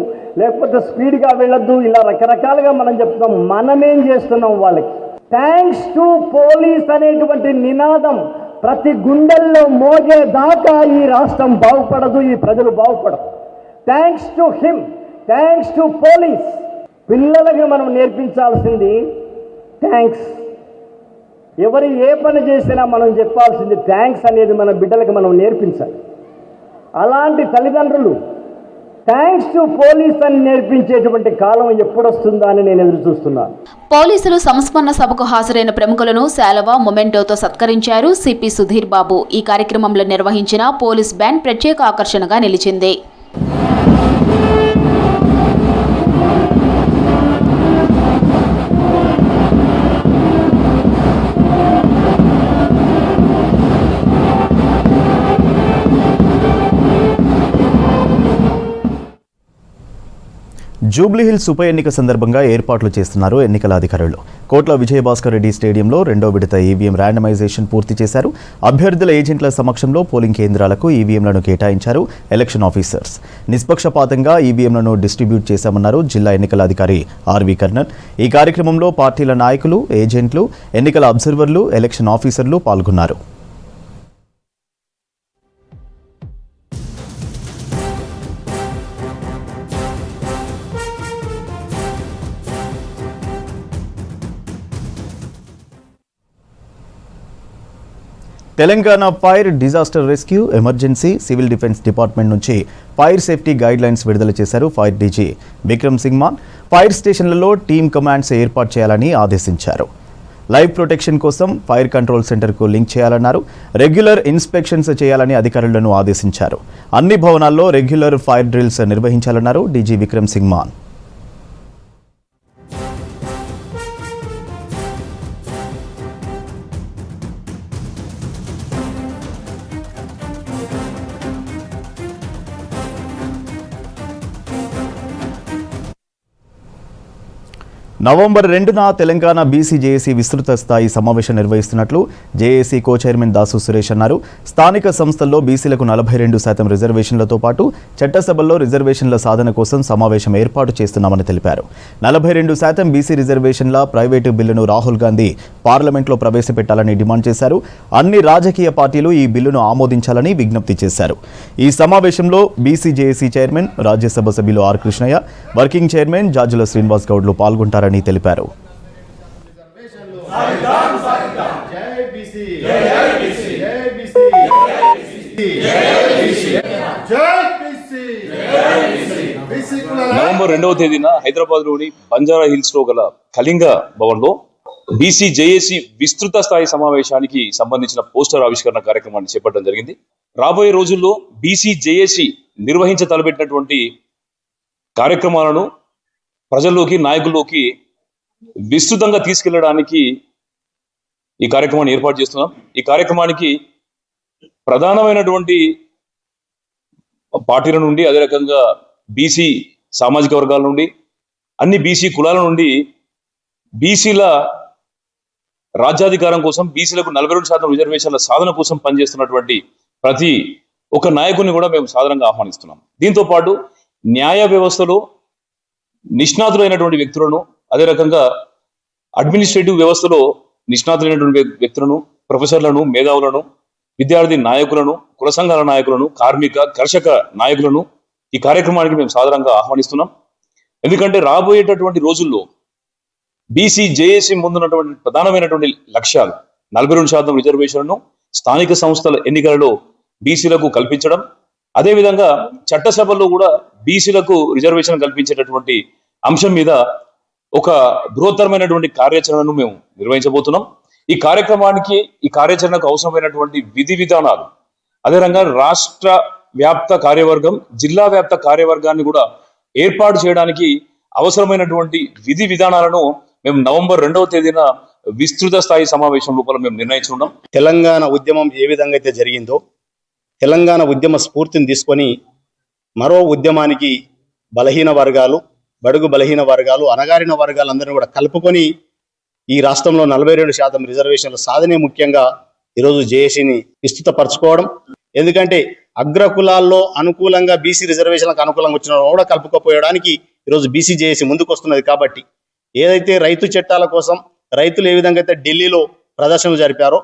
లేకపోతే స్పీడ్గా వెళ్ళొద్దు, ఇలా రకరకాలుగా మనం చెప్తున్నాం. మనమేం చేస్తున్నాం వాళ్ళకి? థ్యాంక్స్ టు పోలీస్ అనేటువంటి నినాదం ప్రతి గుండెల్లో మోగేదాకా ఈ రాష్ట్రం బాగుపడదు, ఈ ప్రజలు బాగుపడదు. Thanks to him, thanks to police. పిల్లలకి మనం నేర్పించాల్సింది థ్యాంక్స్. ఎవరు ఏ పని చేసినా మనం చెప్పాల్సింది థ్యాంక్స్ అనేది మన బిడ్డలకి మనం నేర్పించాలి. అలాంటి తల్లిదండ్రులు థ్యాంక్స్ టు పోలీస్ అని నేర్పించేటువంటి కాలం ఎప్పుడొస్తుందా అని నేను ఎదురు చూస్తున్నాను. పోలీసులు సంస్మరణ సభకు హాజరైన ప్రముఖులను శాలువా, మొమెంటోతో సత్కరించారు సిపి సుధీర్ బాబు. ఈ కార్యక్రమంలో నిర్వహించిన పోలీస్ బ్యాండ్ ప్రత్యేక ఆకర్షణగా నిలిచింది. జూబ్లీహిల్స్ ఉప ఎన్నిక సందర్భంగా ఏర్పాట్లు చేస్తున్నారు ఎన్నికల అధికారులు. కోట్ల విజయభాస్కర్ రెడ్డి స్టేడియంలో 2వ విడత ఈవీఎం ర్యాండమైజేషన్ పూర్తి చేశారు. అభ్యర్థుల ఏజెంట్ల సమక్షంలో పోలింగ్ కేంద్రాలకు ఈవీఎంలను కేటాయించారు ఎలక్షన్ ఆఫీసర్స్. నిష్పక్షపాతంగా ఈవీఎంలను డిస్ట్రిబ్యూట్ చేశామన్నారు జిల్లా ఎన్నికల అధికారి ఆర్వి కర్ణన్. ఈ కార్యక్రమంలో పార్టీల నాయకులు, ఏజెంట్లు, ఎన్నికల అబ్జర్వర్లు, ఎలక్షన్ ఆఫీసర్లు పాల్గొన్నారు. Telangana fire disaster rescue, emergency, civil defence department నుంచి ఫైర్ సేఫ్టీ గైడ్ లైన్స్ విడుదల చేశారు fire DG Vikram Singh Mann. Fire స్టేషన్లలో టీమ్ కమాండ్స్ ఏర్పాటు చేయాలని ఆదేశించారు. లైవ్ ప్రొటెక్షన్ కోసం ఫైర్ కంట్రోల్ సెంటర్కు లింక్ చేయాలన్నారు. రెగ్యులర్ ఇన్స్పెక్షన్స్ చేయాలని అధికారులను ఆదేశించారు. అన్ని భవనాల్లో రెగ్యులర్ ఫైర్ డ్రిల్స్ నిర్వహించాలన్నారు డీజీ విక్రమ్ సింగ్ మాన్. నవంబర్ 2న తెలంగాణ బీసీ జేఏసీ విస్తృత స్థాయి సమావేశం నిర్వహిస్తున్నట్లు JAC co chairman Dasu Suresh అన్నారు. స్థానిక సంస్థల్లో బీసీలకు 42% రిజర్వేషన్లతో పాటు చట్టసభల్లో రిజర్వేషన్ల సాధన కోసం సమావేశం ఏర్పాటు చేస్తున్నామని తెలిపారు. 42% బీసీ రిజర్వేషన్ల ప్రైవేటు బిల్లును రాహుల్ గాంధీ పార్లమెంట్లో ప్రవేశపెట్టాలని డిమాండ్ చేశారు. అన్ని రాజకీయ పార్టీలు ఈ బిల్లును ఆమోదించాలని విజ్ఞప్తి చేశారు. ఈ సమావేశంలో బీసీ జేఏసీ చైర్మన్, రాజ్యసభ సభ్యులు R Krishnaiah, working chairman Jajula Srinivas గౌడ్లు పాల్గొంటారని తెలిపారు. నవంబర్ 2వ తేదీన హైదరాబాద్లోని బంజారా హిల్స్ లో గల కళింగ భవన్ లో బీసీ జేఏసీ విస్తృత స్థాయి సమావేశానికి సంబంధించిన పోస్టర్ ఆవిష్కరణ కార్యక్రమాన్ని చేపట్టడం జరిగింది. రాబోయే రోజుల్లో బీసీ జేఏసీ నిర్వహించ తలపెట్టినటువంటి కార్యక్రమాలను ప్రజల్లోకి, నాయకుల్లోకి విస్తృతంగా తీసుకెళ్లడానికి ఈ కార్యక్రమాన్ని ఏర్పాటు చేస్తున్నాం. ఈ కార్యక్రమానికి ప్రధానమైనటువంటి పార్టీల నుండి, అదే రకంగా బీసీ సామాజిక వర్గాల నుండి, అన్ని బీసీ కులాల నుండి బీసీల రాజ్యాధికారం కోసం, బీసీలకు 42% రిజర్వేషన్ల సాధన కోసం పనిచేస్తున్నటువంటి ప్రతి ఒక్క నాయకుడిని కూడా మేము సాధారణంగా ఆహ్వానిస్తున్నాం. దీంతో పాటు న్యాయ వ్యవస్థలో నిష్ణాతులైనటువంటి వ్యక్తులను, అదే రకంగా అడ్మినిస్ట్రేటివ్ వ్యవస్థలో నిష్ణాతులైనటువంటి వ్యక్తులను, ప్రొఫెసర్లను, మేధావులను, విద్యార్థి నాయకులను, కుల సంఘాల నాయకులను, కార్మిక, కర్షక నాయకులను ఈ కార్యక్రమానికి మేము సాధారణంగా ఆహ్వానిస్తున్నాం. ఎందుకంటే రాబోయేటటువంటి రోజుల్లో బీసీ జేఏసీ ముందున్నటువంటి ప్రధానమైనటువంటి లక్ష్యాలు 42% రిజర్వేషన్లను స్థానిక సంస్థల ఎన్నికలలో బీసీలకు కల్పించడం, అదేవిధంగా చట్టసభల్లో కూడా బీసీలకు రిజర్వేషన్ కల్పించేటటువంటి అంశం మీద ఒక బృహత్తరమైనటువంటి కార్యాచరణను మేము నిర్వహించబోతున్నాం. ఈ కార్యాచరణకు అవసరమైనటువంటి విధి విధానాలు, అదేవిధంగా రాష్ట్ర వ్యాప్త కార్యవర్గం, జిల్లా వ్యాప్త కార్యవర్గాన్ని కూడా ఏర్పాటు చేయడానికి అవసరమైనటువంటి విధి విధానాలను మేము నవంబర్ 2వ తేదీన విస్తృత స్థాయి సమావేశం లోపల మేము నిర్ణయించుకున్నాం. తెలంగాణ ఉద్యమం ఏ విధంగా అయితే జరిగిందో, తెలంగాణ ఉద్యమ స్ఫూర్తిని తీసుకొని మరో ఉద్యమానికి బలహీన వర్గాలు, బడుగు బలహీన వర్గాలు, అణగారిన వర్గాలందరినీ కూడా కలుపుకొని ఈ రాష్ట్రంలో 42% రిజర్వేషన్ల సాధనే ముఖ్యంగా ఈరోజు జేఏసీని విస్తృతపరచుకోవడం. ఎందుకంటే అగ్రకులాల్లో అనుకూలంగా బీసీ రిజర్వేషన్లకు అనుకూలంగా వచ్చిన కూడా కలుపుకోపోయడానికి ఈరోజు బీసీ జేఏసీ ముందుకు వస్తున్నది. కాబట్టి ఏదైతే రైతు చట్టాల కోసం రైతులు ఏ విధంగా అయితే ఢిల్లీలో ప్రదర్శనలు జరిపారో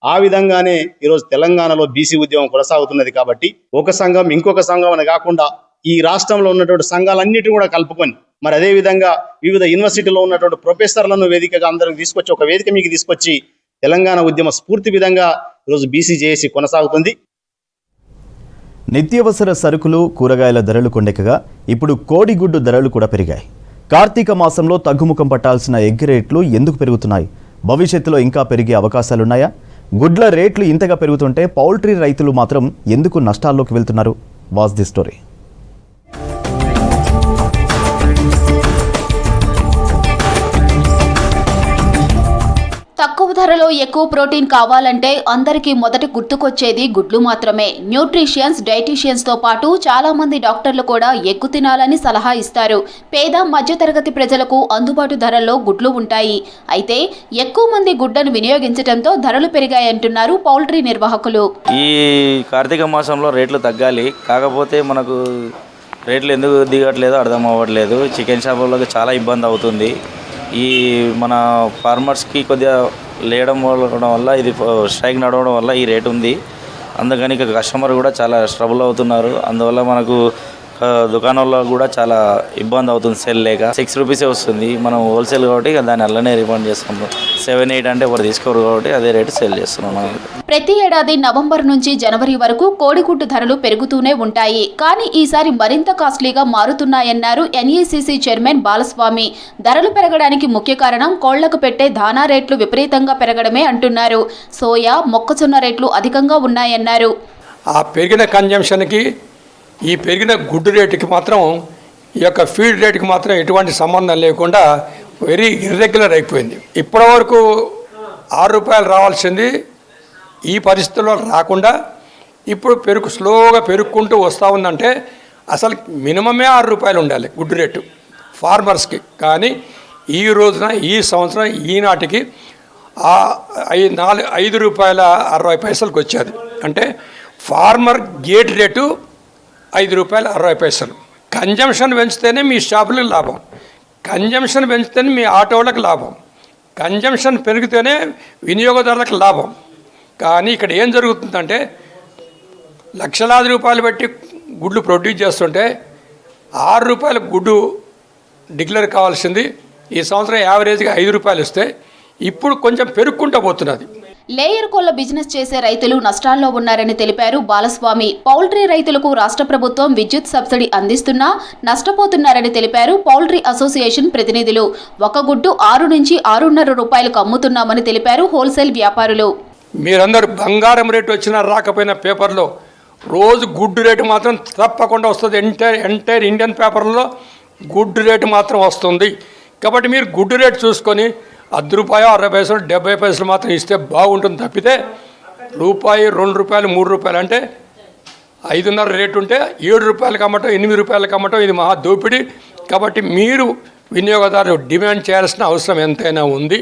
ఆ విధంగానే ఈరోజు తెలంగాణలో బీసీ ఉద్యమం కొనసాగుతున్నది. కాబట్టి ఒక సంఘం ఇంకొక సంఘం అని కాకుండా ఈ రాష్ట్రంలో ఉన్నటువంటి సంఘాలన్నిటిని కూడా కలుపుకొని, మరి అదే విధంగా వివిధ యూనివర్సిటీలో ఉన్నటువంటి ప్రొఫెసర్లను వేదికగా అందరికి తీసుకొచ్చి, ఒక వేదిక మీకు తీసుకొచ్చి తెలంగాణ ఉద్యమ స్ఫూర్తి విధంగా ఈరోజు బీసీ జేఏసీ కొనసాగుతుంది. నిత్యావసర సరుకులు, కూరగాయల ధరలు కొండెక్కగా ఇప్పుడు కోడిగుడ్డు ధరలు కూడా పెరిగాయి. కార్తీక మాసంలో తగ్గుముఖం పట్టాల్సిన ఎగ్ రేట్లు ఎందుకు పెరుగుతున్నాయి? భవిష్యత్తులో ఇంకా పెరిగే అవకాశాలున్నాయా? గుడ్ల రేట్లు ఇంతగా పెరుగుతుంటే పౌల్ట్రీ రైతులు మాత్రం ఎందుకు నష్టాల్లోకి వెళ్తున్నారు? Watch the story. తక్కువ ధరలో ఎక్కువ ప్రోటీన్ కావాలంటే అందరికీ మొదటి గుర్తుకొచ్చేది గుడ్లు మాత్రమే. న్యూట్రిషియన్స్, డైటీషియన్స్తో పాటు చాలామంది డాక్టర్లు కూడా ఎగ్గు తినాలని సలహా ఇస్తారు. పేద మధ్యతరగతి ప్రజలకు అందుబాటు ధరల్లో గుడ్లు ఉంటాయి. అయితే ఎక్కువ మంది గుడ్లను వినియోగించడంతో ధరలు పెరిగాయంటున్నారు పౌల్ట్రీ నిర్వాహకులు. ఈ కార్తీక మాసంలో రేట్లు తగ్గాలి, కాకపోతే మనకు రేట్లు ఎందుకు దిగట్లేదో అర్థం అవ్వట్లేదు. చికెన్ షాపులకు చాలా ఇబ్బంది అవుతుంది. ఈ మన ఫార్మర్స్కి కొద్దిగా లేయడం వల్ల, ఇది స్ట్రైక్ నడవడం వల్ల ఈ రేటు ఉంది. అందుకని ఇక కస్టమర్ కూడా చాలా స్ట్రగుల్ అవుతున్నారు. అందువల్ల మనకు దుకాణంలో కూడా చాలా ఇబ్బంది అవుతుంది. సెల్ లేక 6 రూపీసే వస్తుంది. మనం హోల్సేల్ కాబట్టి దాన్ని అలానే రిఫండ్ చేస్తున్నాం. 7-8 అంటే ఎవరు తీసుకోరు కాబట్టి అదే రేటు సేల్ చేస్తున్నాం. ప్రతి ఏడాది నవంబర్ నుంచి జనవరి వరకు కోడిగుడ్డు ధరలు పెరుగుతూనే ఉంటాయి. కానీ ఈసారి మరింత కాస్ట్లీగా మారుతున్నాయన్నారు ఎన్ఈసీసీ చైర్మన్ బాలస్వామి. ధరలు పెరగడానికి ముఖ్య కారణం కోళ్లకు పెట్టే దానా రేట్లు విపరీతంగా పెరగడమే అంటున్నారు. సోయా, మొక్కజొన్న రేట్లు అధికంగా ఉన్నాయన్నారు. ఆ పెరిగిన కన్జంప్షన్కి, ఈ పెరిగిన గుడ్డు రేటుకి మాత్రం, ఈ యొక్క ఫీడ్ రేటుకి మాత్రం ఎటువంటి సంబంధం లేకుండా వెరీ ఇర్రెగ్యులర్ అయిపోయింది. ఇప్పటివరకు 6 రూపాయలు రావాల్సింది ఈ పరిస్థితుల్లో రాకుండా ఇప్పుడు స్లోగా పెరుగుకుంటూ వస్తూ ఉందంటే అసలు మినిమమే 6 రూపాయలు ఉండాలి గుడ్డు రేటు ఫార్మర్స్కి. కానీ ఈ రోజున ఈ సంవత్సరం ఈనాటికి ₹5.60 వచ్చేది. అంటే ఫార్మర్ గేట్ రేటు ₹5.60. కన్జంప్షన్ పెంచితేనే మీ షాపులకు లాభం, కన్జంప్షన్ పెంచితేనే మీ ఆటోలకు లాభం, కన్జంప్షన్ పెరిగితేనే వినియోగదారులకు లాభం. కానీ ఇక్కడ ఏం జరుగుతుందంటే లక్షలాది రూపాయలు పెట్టి గుడ్లు ప్రొడ్యూస్ చేస్తుంటే ₹6 గుడ్డు డిక్లేర్ కావాల్సింది ఈ సంవత్సరం యావరేజ్గా ₹5 ఇస్తే ఇప్పుడు కొంచెం పెరుగుకుంటూ పోతున్నది. లేయర్ కోళ్ల బిజినెస్ చేసే రైతులు నష్టాల్లో ఉన్నారని తెలిపారు బాలస్వామి. పౌల్ట్రీ రైతులకు రాష్ట్ర ప్రభుత్వం విద్యుత్ సబ్సిడీ అందిస్తున్నా నష్టపోతున్నారని తెలిపారు పౌల్ట్రీ అసోసియేషన్ ప్రతినిధులు. ఒక గుడ్డు ₹6 నుంచి ₹6.5 అమ్ముతున్నామని తెలిపారు హోల్సేల్ వ్యాపారులు. మీరందరూ బంగారం రేటు వచ్చినా రాకపోయినా పేపర్లో రోజు గుడ్డు రేటు మాత్రం తప్పకుండా వస్తుంది. ఎంటైర్ ఇండియన్ పేపర్లో గుడ్డు రేటు మాత్రం వస్తుంది. కాబట్టి మీరు గుడ్డు రేటు చూసుకొని ₹10, ₹60, ₹70 మాత్రం ఇస్తే బాగుంటుంది తప్పితే ₹1, ₹2, ₹3 అంటే ₹5.5 రేటు ఉంటే ₹7 అమ్మటం, ₹8 అమ్మటం ఇది మహా దోపిడీ. కాబట్టి మీరు వినియోగదారులు డిమాండ్ చేయాల్సిన అవసరం ఎంతైనా ఉంది.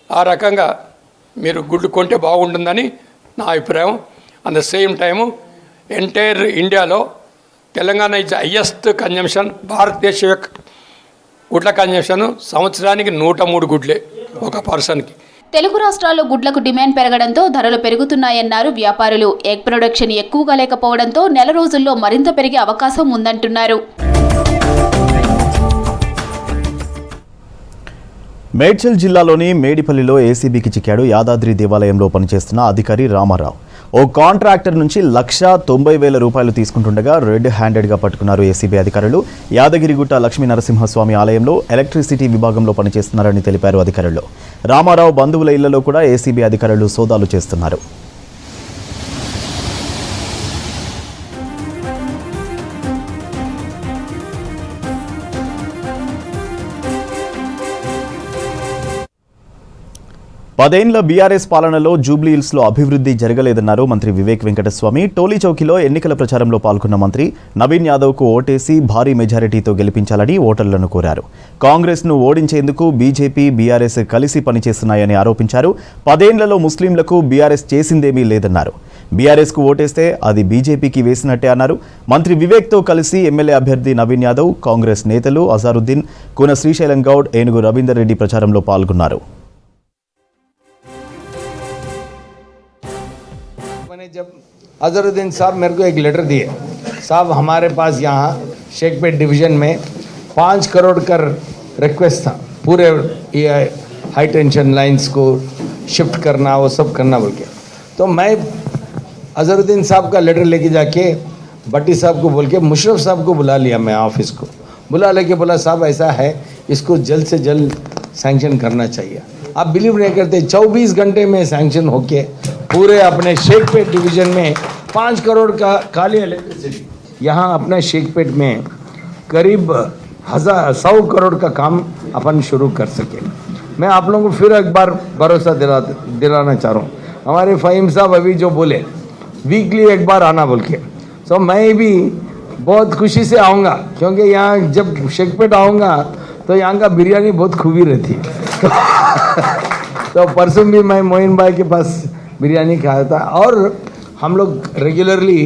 ఆ రకంగా మీరు గుడ్లు కొంటే బాగుంటుందని నా అభిప్రాయం. At the same time entire ఇండియాలో తెలంగాణ ఇస్ హైయెస్ట్ కన్జంప్షన్. భారతదేశ యొక్క గుడ్ల కన్జంప్షన్ సంవత్సరానికి 103 గుడ్లే ఒక పర్సన్కి. తెలుగు రాష్ట్రాల్లో గుడ్లకు డిమాండ్ పెరగడంతో ధరలు పెరుగుతున్నాయన్నారు వ్యాపారులు. ఎగ్ ప్రొడక్షన్ ఎక్కువగా లేకపోవడంతో నెల రోజుల్లో మరింత పెరిగే అవకాశం ఉందంటున్నారు. మేడ్చల్ జిల్లాలోని మేడిపల్లిలో ఏసీబీకి చిక్కాడు యాదాద్రి దేవాలయంలో పనిచేస్తున్న అధికారి రామారావు. ఓ కాంట్రాక్టర్ నుంచి ₹1,90,000 తీసుకుంటుండగా రెడ్ హ్యాండెడ్గా పట్టుకున్నారు ఏసీబీ అధికారులు. యాదగిరిగుట్ట లక్ష్మీ నరసింహస్వామి ఆలయంలో ఎలక్ట్రిసిటీ విభాగంలో పనిచేస్తున్నారని తెలిపారు అధికారులు. రామారావు బంధువుల ఇళ్లలో కూడా ఏసీబీ అధికారులు సోదాలు చేస్తున్నారు. పదేండ్ల బీఆర్ఎస్ పాలనలో జూబ్లీహిల్స్లో అభివృద్ధి జరగలేదన్నారు మంత్రి వివేక్ వెంకటస్వామి. టోలీ చౌకీలో ఎన్నికల ప్రచారంలో పాల్గొన్న మంత్రి నవీన్ యాదవ్కు ఓటేసి భారీ మెజారిటీతో గెలిపించాలని ఓటర్లను కోరారు. కాంగ్రెస్ను ఓడించేందుకు బీజేపీ, బీఆర్ఎస్ కలిసి పనిచేస్తున్నాయని ఆరోపించారు. 10 ఏళ్లలో ముస్లింలకు బీఆర్ఎస్ చేసిందేమీ లేదన్నారు. బీఆర్ఎస్కు ఓటేస్తే అది బీజేపీకి వేసినట్టే అన్నారు. మంత్రి వివేక్తో కలిసి ఎమ్మెల్యే అభ్యర్థి నవీన్ యాదవ్, కాంగ్రెస్ నేతలు అజారుద్దీన్, కూన శ్రీశైలం గౌడ్, ఏనుగు రవీందర్ రెడ్డి ప్రచారంలో పాల్గొన్నారు. जब अजहरुद्दीन साहब मेरे को एक लेटर दिए, साहब हमारे पास यहाँ शेखपेट डिवीज़न में 5 करोड़ का रिक्वेस्ट था, पूरे ये हाई टेंशन लाइंस को शिफ्ट करना, वो सब करना बोल के. तो मैं अजहरुद्दीन साहब का लेटर लेके जाके भट्टी साहब को बोल के मुशर्रफ साहब को बुला लिया. मैं ऑफिस को बुला लेके बोला साहब ऐसा है, इसको जल्द से जल्द सैंक्शन करना चाहिए. आप बिलीव नहीं करते, 24 घंटे में सैंक्शन होके पूरे अपने शेखपेट डिवीज़न में 5 करोड़ का खाली इलेक्ट्रिसिटी. यहाँ अपने शेखपेट में करीब 100 करोड़ का काम अपन शुरू कर सके. मैं आप लोगों को फिर एक बार भरोसा दिलाना चाह रहा हूँ. हमारे फ़हीम साहब अभी जो बोले वीकली एक बार आना बोल के, सो मैं भी बहुत खुशी से आऊँगा, क्योंकि यहाँ जब शेखपेट आऊँगा तो यहाँ का बिरयानी बहुत खूबी रहती है. तो परसों भी मैं मोइन भाई के पास बिरयानी खाया था. और हम लोग रेगुलरली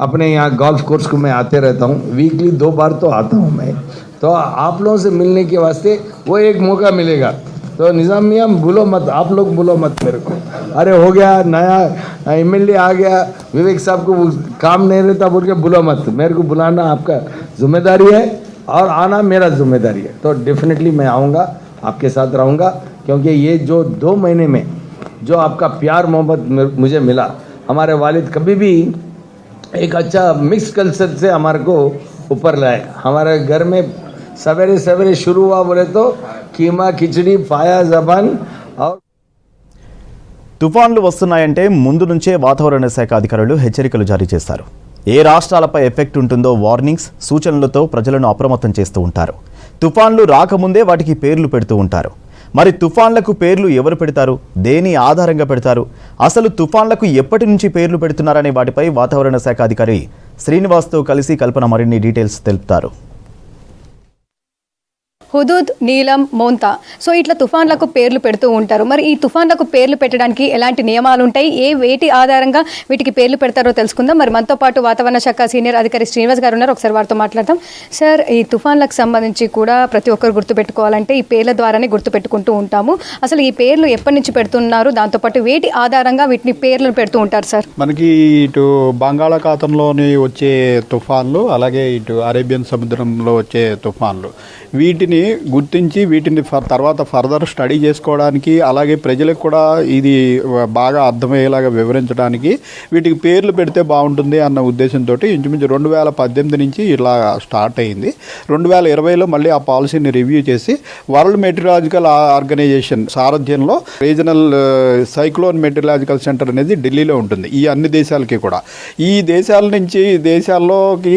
अपने यहाँ गोल्फ कोर्स को मैं आते रहता हूँ, वीकली 2 बार तो आता हूँ मैं. तो आप लोगों से मिलने के वास्ते वो एक मौका मिलेगा. तो निज़ाम मियाँ बोलो मत, आप लोग बोलो मत मेरे को, अरे हो गया नया एमएलए आ गया, विवेक साहब को काम नहीं रहता बोल के बोलो मत. मेरे को बुलाना आपका जिम्मेदारी है और आना मेरा जिम्मेदारी है. तो डेफिनेटली मैं आऊँगा, आपके साथ रहूँगा, क्योंकि ये जो 2 महीने में जो आपका प्यार मोहब्बत मुझे मिला, हमारे वालिद कभी भी एक अच्छा मिक्स कल्चर से हमारे को ऊपर लाए. हमारे घर में सवेरे सवेरे शुरू हुआ बोले तो कीमा खिचड़ी पाया जबान. और తుఫాన్లు వస్తున్నాయంటే ముందు నుంచే వాతావరణ శాఖ అధికారులు హెచ్చరికలు జారీ చేస్తారు. ఏ రాష్ట్రాలపై ఎఫెక్ట్ ఉంటుందో వార్నింగ్స్, సూచనలతో ప్రజలను అప్రమత్తం చేస్తూ ఉంటారు. తుఫాన్లు రాకముందే వాటికి పేర్లు పెడుతూ ఉంటారు. మరి తుఫాన్లకు పేర్లు ఎవరు పెడతారు, దేని ఆధారంగా పెడతారు, అసలు తుఫాన్లకు ఎప్పటి నుంచి పేర్లు పెడుతున్నారనే వాటిపై వాతావరణ శాఖ అధికారి శ్రీనివాస్తో కలిసి కల్పన మరిన్ని డీటెయిల్స్ తెలుపుతారు. హుదూద్, నీలం, మోంతా. సో ఇట్లా తుఫాన్లకు పేర్లు పెడుతూ ఉంటారు. మరి ఈ తుఫాన్లకు పేర్లు పెట్టడానికి ఎలాంటి నియమాలు ఉంటాయి, వేటి ఆధారంగా వీటికి పేర్లు పెడతారో తెలుసుకుందాం. మరి మనతో పాటు వాతావరణ శాఖ సీనియర్ అధికారి శ్రీనివాస్ గారు ఉన్నారు. ఒకసారి వారితో మాట్లాడదాం. సార్, ఈ తుఫాన్లకు సంబంధించి కూడా ప్రతి ఒక్కరు గుర్తుపెట్టుకోవాలంటే ఈ పేర్ల ద్వారానే గుర్తుపెట్టుకుంటూ ఉంటాము. అసలు ఈ పేర్లు ఎప్పటి నుంచి పెడుతున్నారు, దాంతోపాటు వేటి ఆధారంగా వీటిని పేర్లు పెడుతూ ఉంటారు సార్? మనకి ఇటు బంగాళాఖాతంలోని వచ్చే తుఫాన్లు, అలాగే ఇటు అరేబియన్ సముద్రంలో వచ్చే తుఫాన్లు, వీటిని గుర్తించి వీటిని తర్వాత ఫర్దర్ స్టడీ చేసుకోవడానికి, అలాగే ప్రజలకు కూడా ఇది బాగా అర్థమయ్యేలాగా వివరించడానికి వీటికి పేర్లు పెడితే బాగుంటుంది అన్న ఉద్దేశంతో ఇంచుమించు 2018 నుంచి ఇలా స్టార్ట్ అయింది. 2020లో మళ్ళీ ఆ పాలసీని రివ్యూ చేసి వరల్డ్ మెటీరియాలజికల్ ఆర్గనైజేషన్ సారథ్యంలో రీజనల్ సైక్లోన్ మెటీరియాలజికల్ సెంటర్ అనేది ఢిల్లీలో ఉంటుంది. ఈ అన్ని దేశాలకి కూడా ఈ దేశాల నుంచి దేశాల్లోకి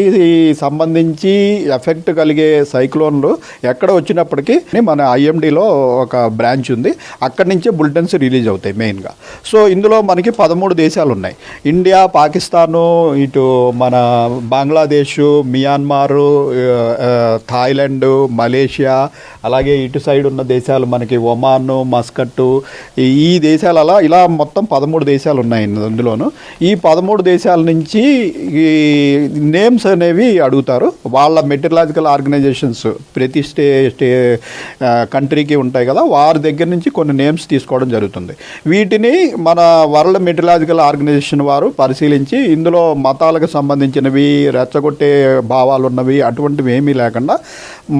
సంబంధించి ఎఫెక్ట్ కలిగే సైక్లోన్లు ఎక్కడ వచ్చినప్పటికీ మన ఐఎండీలో ఒక బ్రాంచ్ ఉంది. అక్కడి నుంచే బులెటిన్స్ రిలీజ్ అవుతాయి మెయిన్గా. సో ఇందులో మనకి 13 దేశాలు ఉన్నాయి. ఇండియా, పాకిస్తాను, ఇటు మన బంగ్లాదేశ్, మియాన్మారు, థాయిలాండ్, మలేషియా, అలాగే ఇటు సైడ్ ఉన్న దేశాలు మనకి ఒమాన్, మస్కట్, ఈ దేశాలు అలా ఇలా మొత్తం 13 దేశాలు ఉన్నాయి అందులోను. ఈ 13 దేశాల నుంచి ఈ నేమ్స్ అనేవి అడుగుతారు. వాళ్ళ మెటీరియాలజికల్ ఆర్గనైజేషన్స్ ప్రతి కంట్రీకి ఉంటాయి కదా, వారి దగ్గర నుంచి కొన్ని నేమ్స్ తీసుకోవడం జరుగుతుంది. వీటిని మన వరల్డ్ మెటీరియాలజికల్ ఆర్గనైజేషన్ వారు పరిశీలించి ఇందులో మతాలకు సంబంధించినవి, రెచ్చగొట్టే భావాలు ఉన్నవి అటువంటివి ఏమీ లేకుండా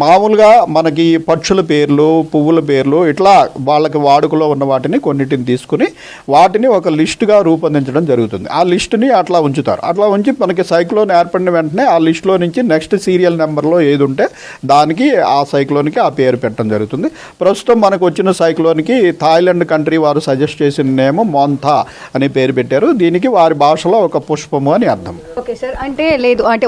మామూలుగా మనకి పక్షుల పేర్లు, పువ్వుల పేర్లు, ఇట్లా వాళ్ళకి వాడుకలో ఉన్న వాటిని కొన్నిటిని తీసుకుని వాటిని ఒక లిస్టుగా రూపొందించడం జరుగుతుంది. ఆ లిస్టుని అట్లా ఉంచుతారు. అట్లా ఉంచి మనకి సైక్లోన్ ఏర్పడిన వెంటనే ఆ లిస్టులో నుంచి నెక్స్ట్ సీరియల్ నెంబర్లో ఏది ఉంటే దానికి ఆ సైక్లోన్కి ఆ పేరు పెట్టడం జరుగుతుంది. ప్రస్తుతం మనకు వచ్చిన సైక్లోన్కి థాయిలాండ్ కంట్రీ వారు సజెస్ట్ చేసిన నేమ్ మోంతా అనే పేరు పెట్టారు. దీనికి వారి భాషలో ఒక పుష్పము అని అర్థం. ఓకే సార్, అంటే లేదు అంటే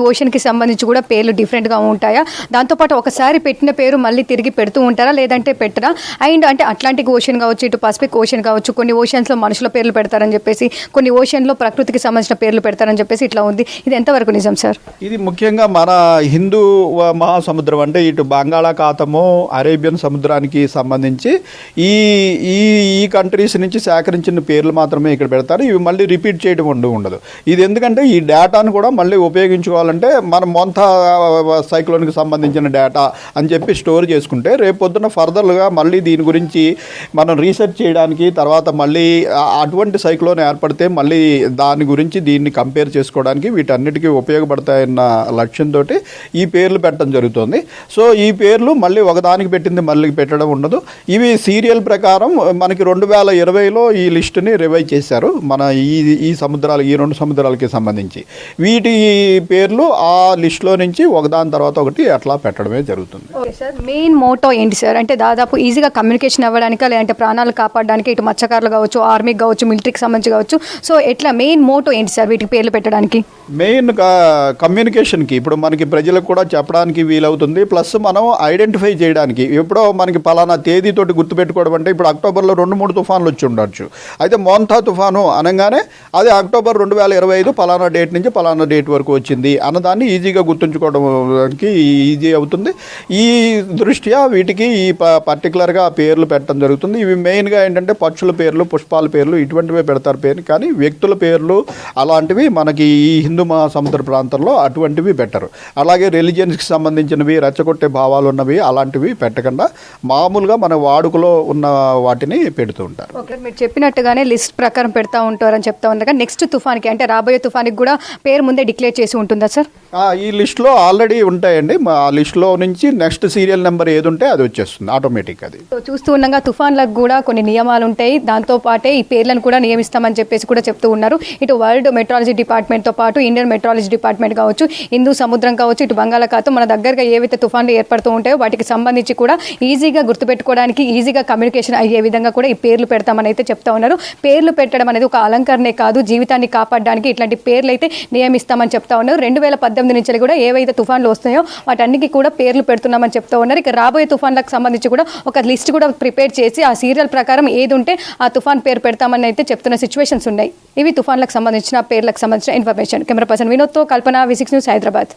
ఓషన్కి సంబంధించి కూడా పేర్లు డిఫరెంట్గా ఉంటాయా? దాంతోపాటు ఒకసారి పెట్టిన పేరు మళ్ళీ తిరిగి పెడుతూ ఉంటారా, లేదంటే పెట్టరా? అండ్ అంటే అట్లాంటిక్ ఓషన్ కావచ్చు, ఇటు పసిఫిక్ ఓషన్ కావచ్చు, కొన్ని ఓషన్స్లో మనుషుల పేర్లు పెడతారని చెప్పేసి, కొన్ని ఓషన్లో ప్రకృతికి సంబంధించిన పేర్లు పెడతారని చెప్పేసి ఇట్లా ఉంది. ఇది ఎంతవరకు నిజం సార్? ఇది ముఖ్యంగా మన హిందూ మహాసముద్రం అంటే ఇటు బంగాళాఖాతము, అరేబియన్ సముద్రానికి సంబంధించి ఈ ఈ ఈ కంట్రీస్ నుంచి సేకరించిన పేర్లు మాత్రమే ఇక్కడ పెడతారు. ఇవి మళ్ళీ రిపీట్ చేయడం ఉండదు. ఇది ఎందుకంటే ఈ డేటాను కూడా మళ్ళీ ఉపయోగించుకోవాలంటే మనం మొంతా సైక్లోన్కి సంబంధించిన డేటా అని చెప్పి స్టోర్ చేసుకుంటే రేపు పొద్దున ఫర్దర్గా మళ్ళీ దీని గురించి మనం రీసెర్చ్ చేయడానికి, తర్వాత మళ్ళీ అటువంటి సైక్లోన్ ఏర్పడితే మళ్ళీ దాని గురించి దీన్ని కంపేర్ చేసుకోవడానికి వీటన్నిటికీ ఉపయోగపడతాయన్న లక్ష్యంతో ఈ పేర్లు పెట్టడం జరుగుతుంది. సో ఈ పేర్లు మళ్ళీ ఒకదానికి పెట్టింది మళ్ళీ పెట్టడం ఉండదు. ఇవి సీరియల్ ప్రకారం మనకి 2020లో ఈ లిస్టుని రివైజ్ చేశారు మన ఈ సముద్రాలు, ఈ 2 సముద్రాలకి సంబంధించి. వీటి పేర్లు ఆ లిస్టులో నుంచి ఒకదాని తర్వాత ఒకటి అట్లా పెట్టడమే జరుగుతుంది. ఓకే సార్, మెయిన్ మోటో ఏంటి సార్? అంటే దాదాపు ఈజీగా కమ్యూనికేషన్ అవ్వడానికా, లేదంటే ప్రాణాలు కాపాడడానికి, ఇటు మత్స్యకారులు కావచ్చు, ఆర్మీకి కావచ్చు, మిలిటరీకి సంబంధించి కావచ్చు, సో ఎట్లా మెయిన్ మోటో ఏంటి సార్ వీటికి పేర్లు పెట్టడానికి? మెయిన్ కమ్యూనికేషన్కి ఇప్పుడు మనకి ప్రజలకు కూడా చెప్పడానికి వీలవుతుంది. ప్లస్ మనం ఐడెంటిఫై చేయడానికి ఎప్పుడో మనకి పలానా తేదీతోటి గుర్తుపెట్టుకోవడం అంటే ఇప్పుడు అక్టోబర్లో 2-3 తుఫాన్లు వచ్చి ఉండొచ్చు. అయితే మోంతా తుఫాను అనగానే అది అక్టోబర్ 2025 పలానా డేట్ నుంచి పలానా డేట్ వరకు వచ్చింది అన్నదాన్ని ఈజీగా గుర్తుంచుకోవడానికి ఈజీ అవుతుంది. ఈ దృష్ట్యా వీటికి ఈ పర్టికులర్గా పేర్లు పెట్టడం జరుగుతుంది. ఇవి మెయిన్గా ఏంటంటే పక్షుల పేర్లు, పుష్పాల పేర్లు ఇటువంటివే పెడతారు పేరు, కానీ వ్యక్తుల పేర్లు అలాంటివి మనకి ఈ హిందూ మహాసముద్ర ప్రాంతంలో అటువంటివి పెట్టరు. అలాగే రిలీజియన్స్కి సంబంధించినవి, రెచ్చగొట్టే భావాలు ఉన్నవి అలాంటివి పెట్టకుండా మామూలుగా మన వాడుకలో ఉన్న వాటిని పెడుతూ ఉంటారు. ఓకే, మీరు చెప్పినట్టుగానే లిస్ట్ ప్రకారం పెడతా ఉంటారని చెప్తా ఉన్నారు. నెక్స్ట్ తుఫాన్కి అంటే రాబోయే తుఫాన్కి కూడా పేరు ముందే డిక్లేర్ చేసి ఉంటుందా సార్? ఈ లిస్టులో ఆల్రెడీ ఉంటాయండి. ఆ లిస్టులో నుంచి నెక్స్ట్ సీరియల్ నెంబర్ ఏది ఉంటే అది వచ్చేస్తుంది ఆటోమేటిక్. అది చూస్తూ ఉండగా తుఫాన్లకు కూడా కొన్ని నియమాలు ఉంటాయి, దాంతో పాటే ఈ పేర్లను కూడా నియమిస్తామని చెప్పేసి కూడా చెప్తూ ఉన్నారు. ఇటు వరల్డ్ మెట్రాలజీ డిపార్ట్మెంట్తో పాటు ఇండియన్ మెట్రాలజీ డిపార్ట్మెంట్ కావచ్చు, హిందూ సముద్రం కావచ్చు, ఇటు బంగాళాఖాతం మన దగ్గరగా ఏవైతే తుఫాన్లు ఏర్పడుతూ ఉంటాయో వాటికి సంబంధించి కూడా ఈజీగా గుర్తుపెట్టుకోవడానికి, ఈజీగా కమ్యూనికేషన్ అయ్యే విధంగా కూడా ఈ పేర్లు పెడతామని అయితే చెప్తా ఉన్నారు. పేర్లు పెట్టడం అనేది ఒక అలంకరణే కాదు, జీవితాన్ని కాపాడడానికి ఇట్లాంటి పేర్లు అయితే నియమిస్తామని చెప్తా ఉన్నారు. 2018 నుంచి కూడా ఏవైతే తుఫాన్లు వస్తాయో వాటన్నిటికీ కూడా పేర్లు పెడుతున్నామని చెప్తా ఉన్నారు. ఇక రాబోయే తుఫాన్లకు సంబంధించి కూడా ఒక లిస్ట్ కూడా ప్రిపేర్ చేసి ఆ సీరియల్ ప్రకారం ఏది ఉంటే ఆ తుఫాన్ పేరు పెడతామని అయితే చెప్తున్న సిచ్యువేషన్స్ ఉన్నాయి. ఇవి తుఫాన్లకు సంబంధించిన పేర్లకు సంబంధించిన ఇన్ఫర్మేషన్. కెమెరా పర్సన్ వినోద్తో కల్పన, V6 న్యూస్, హైదరాబాద్.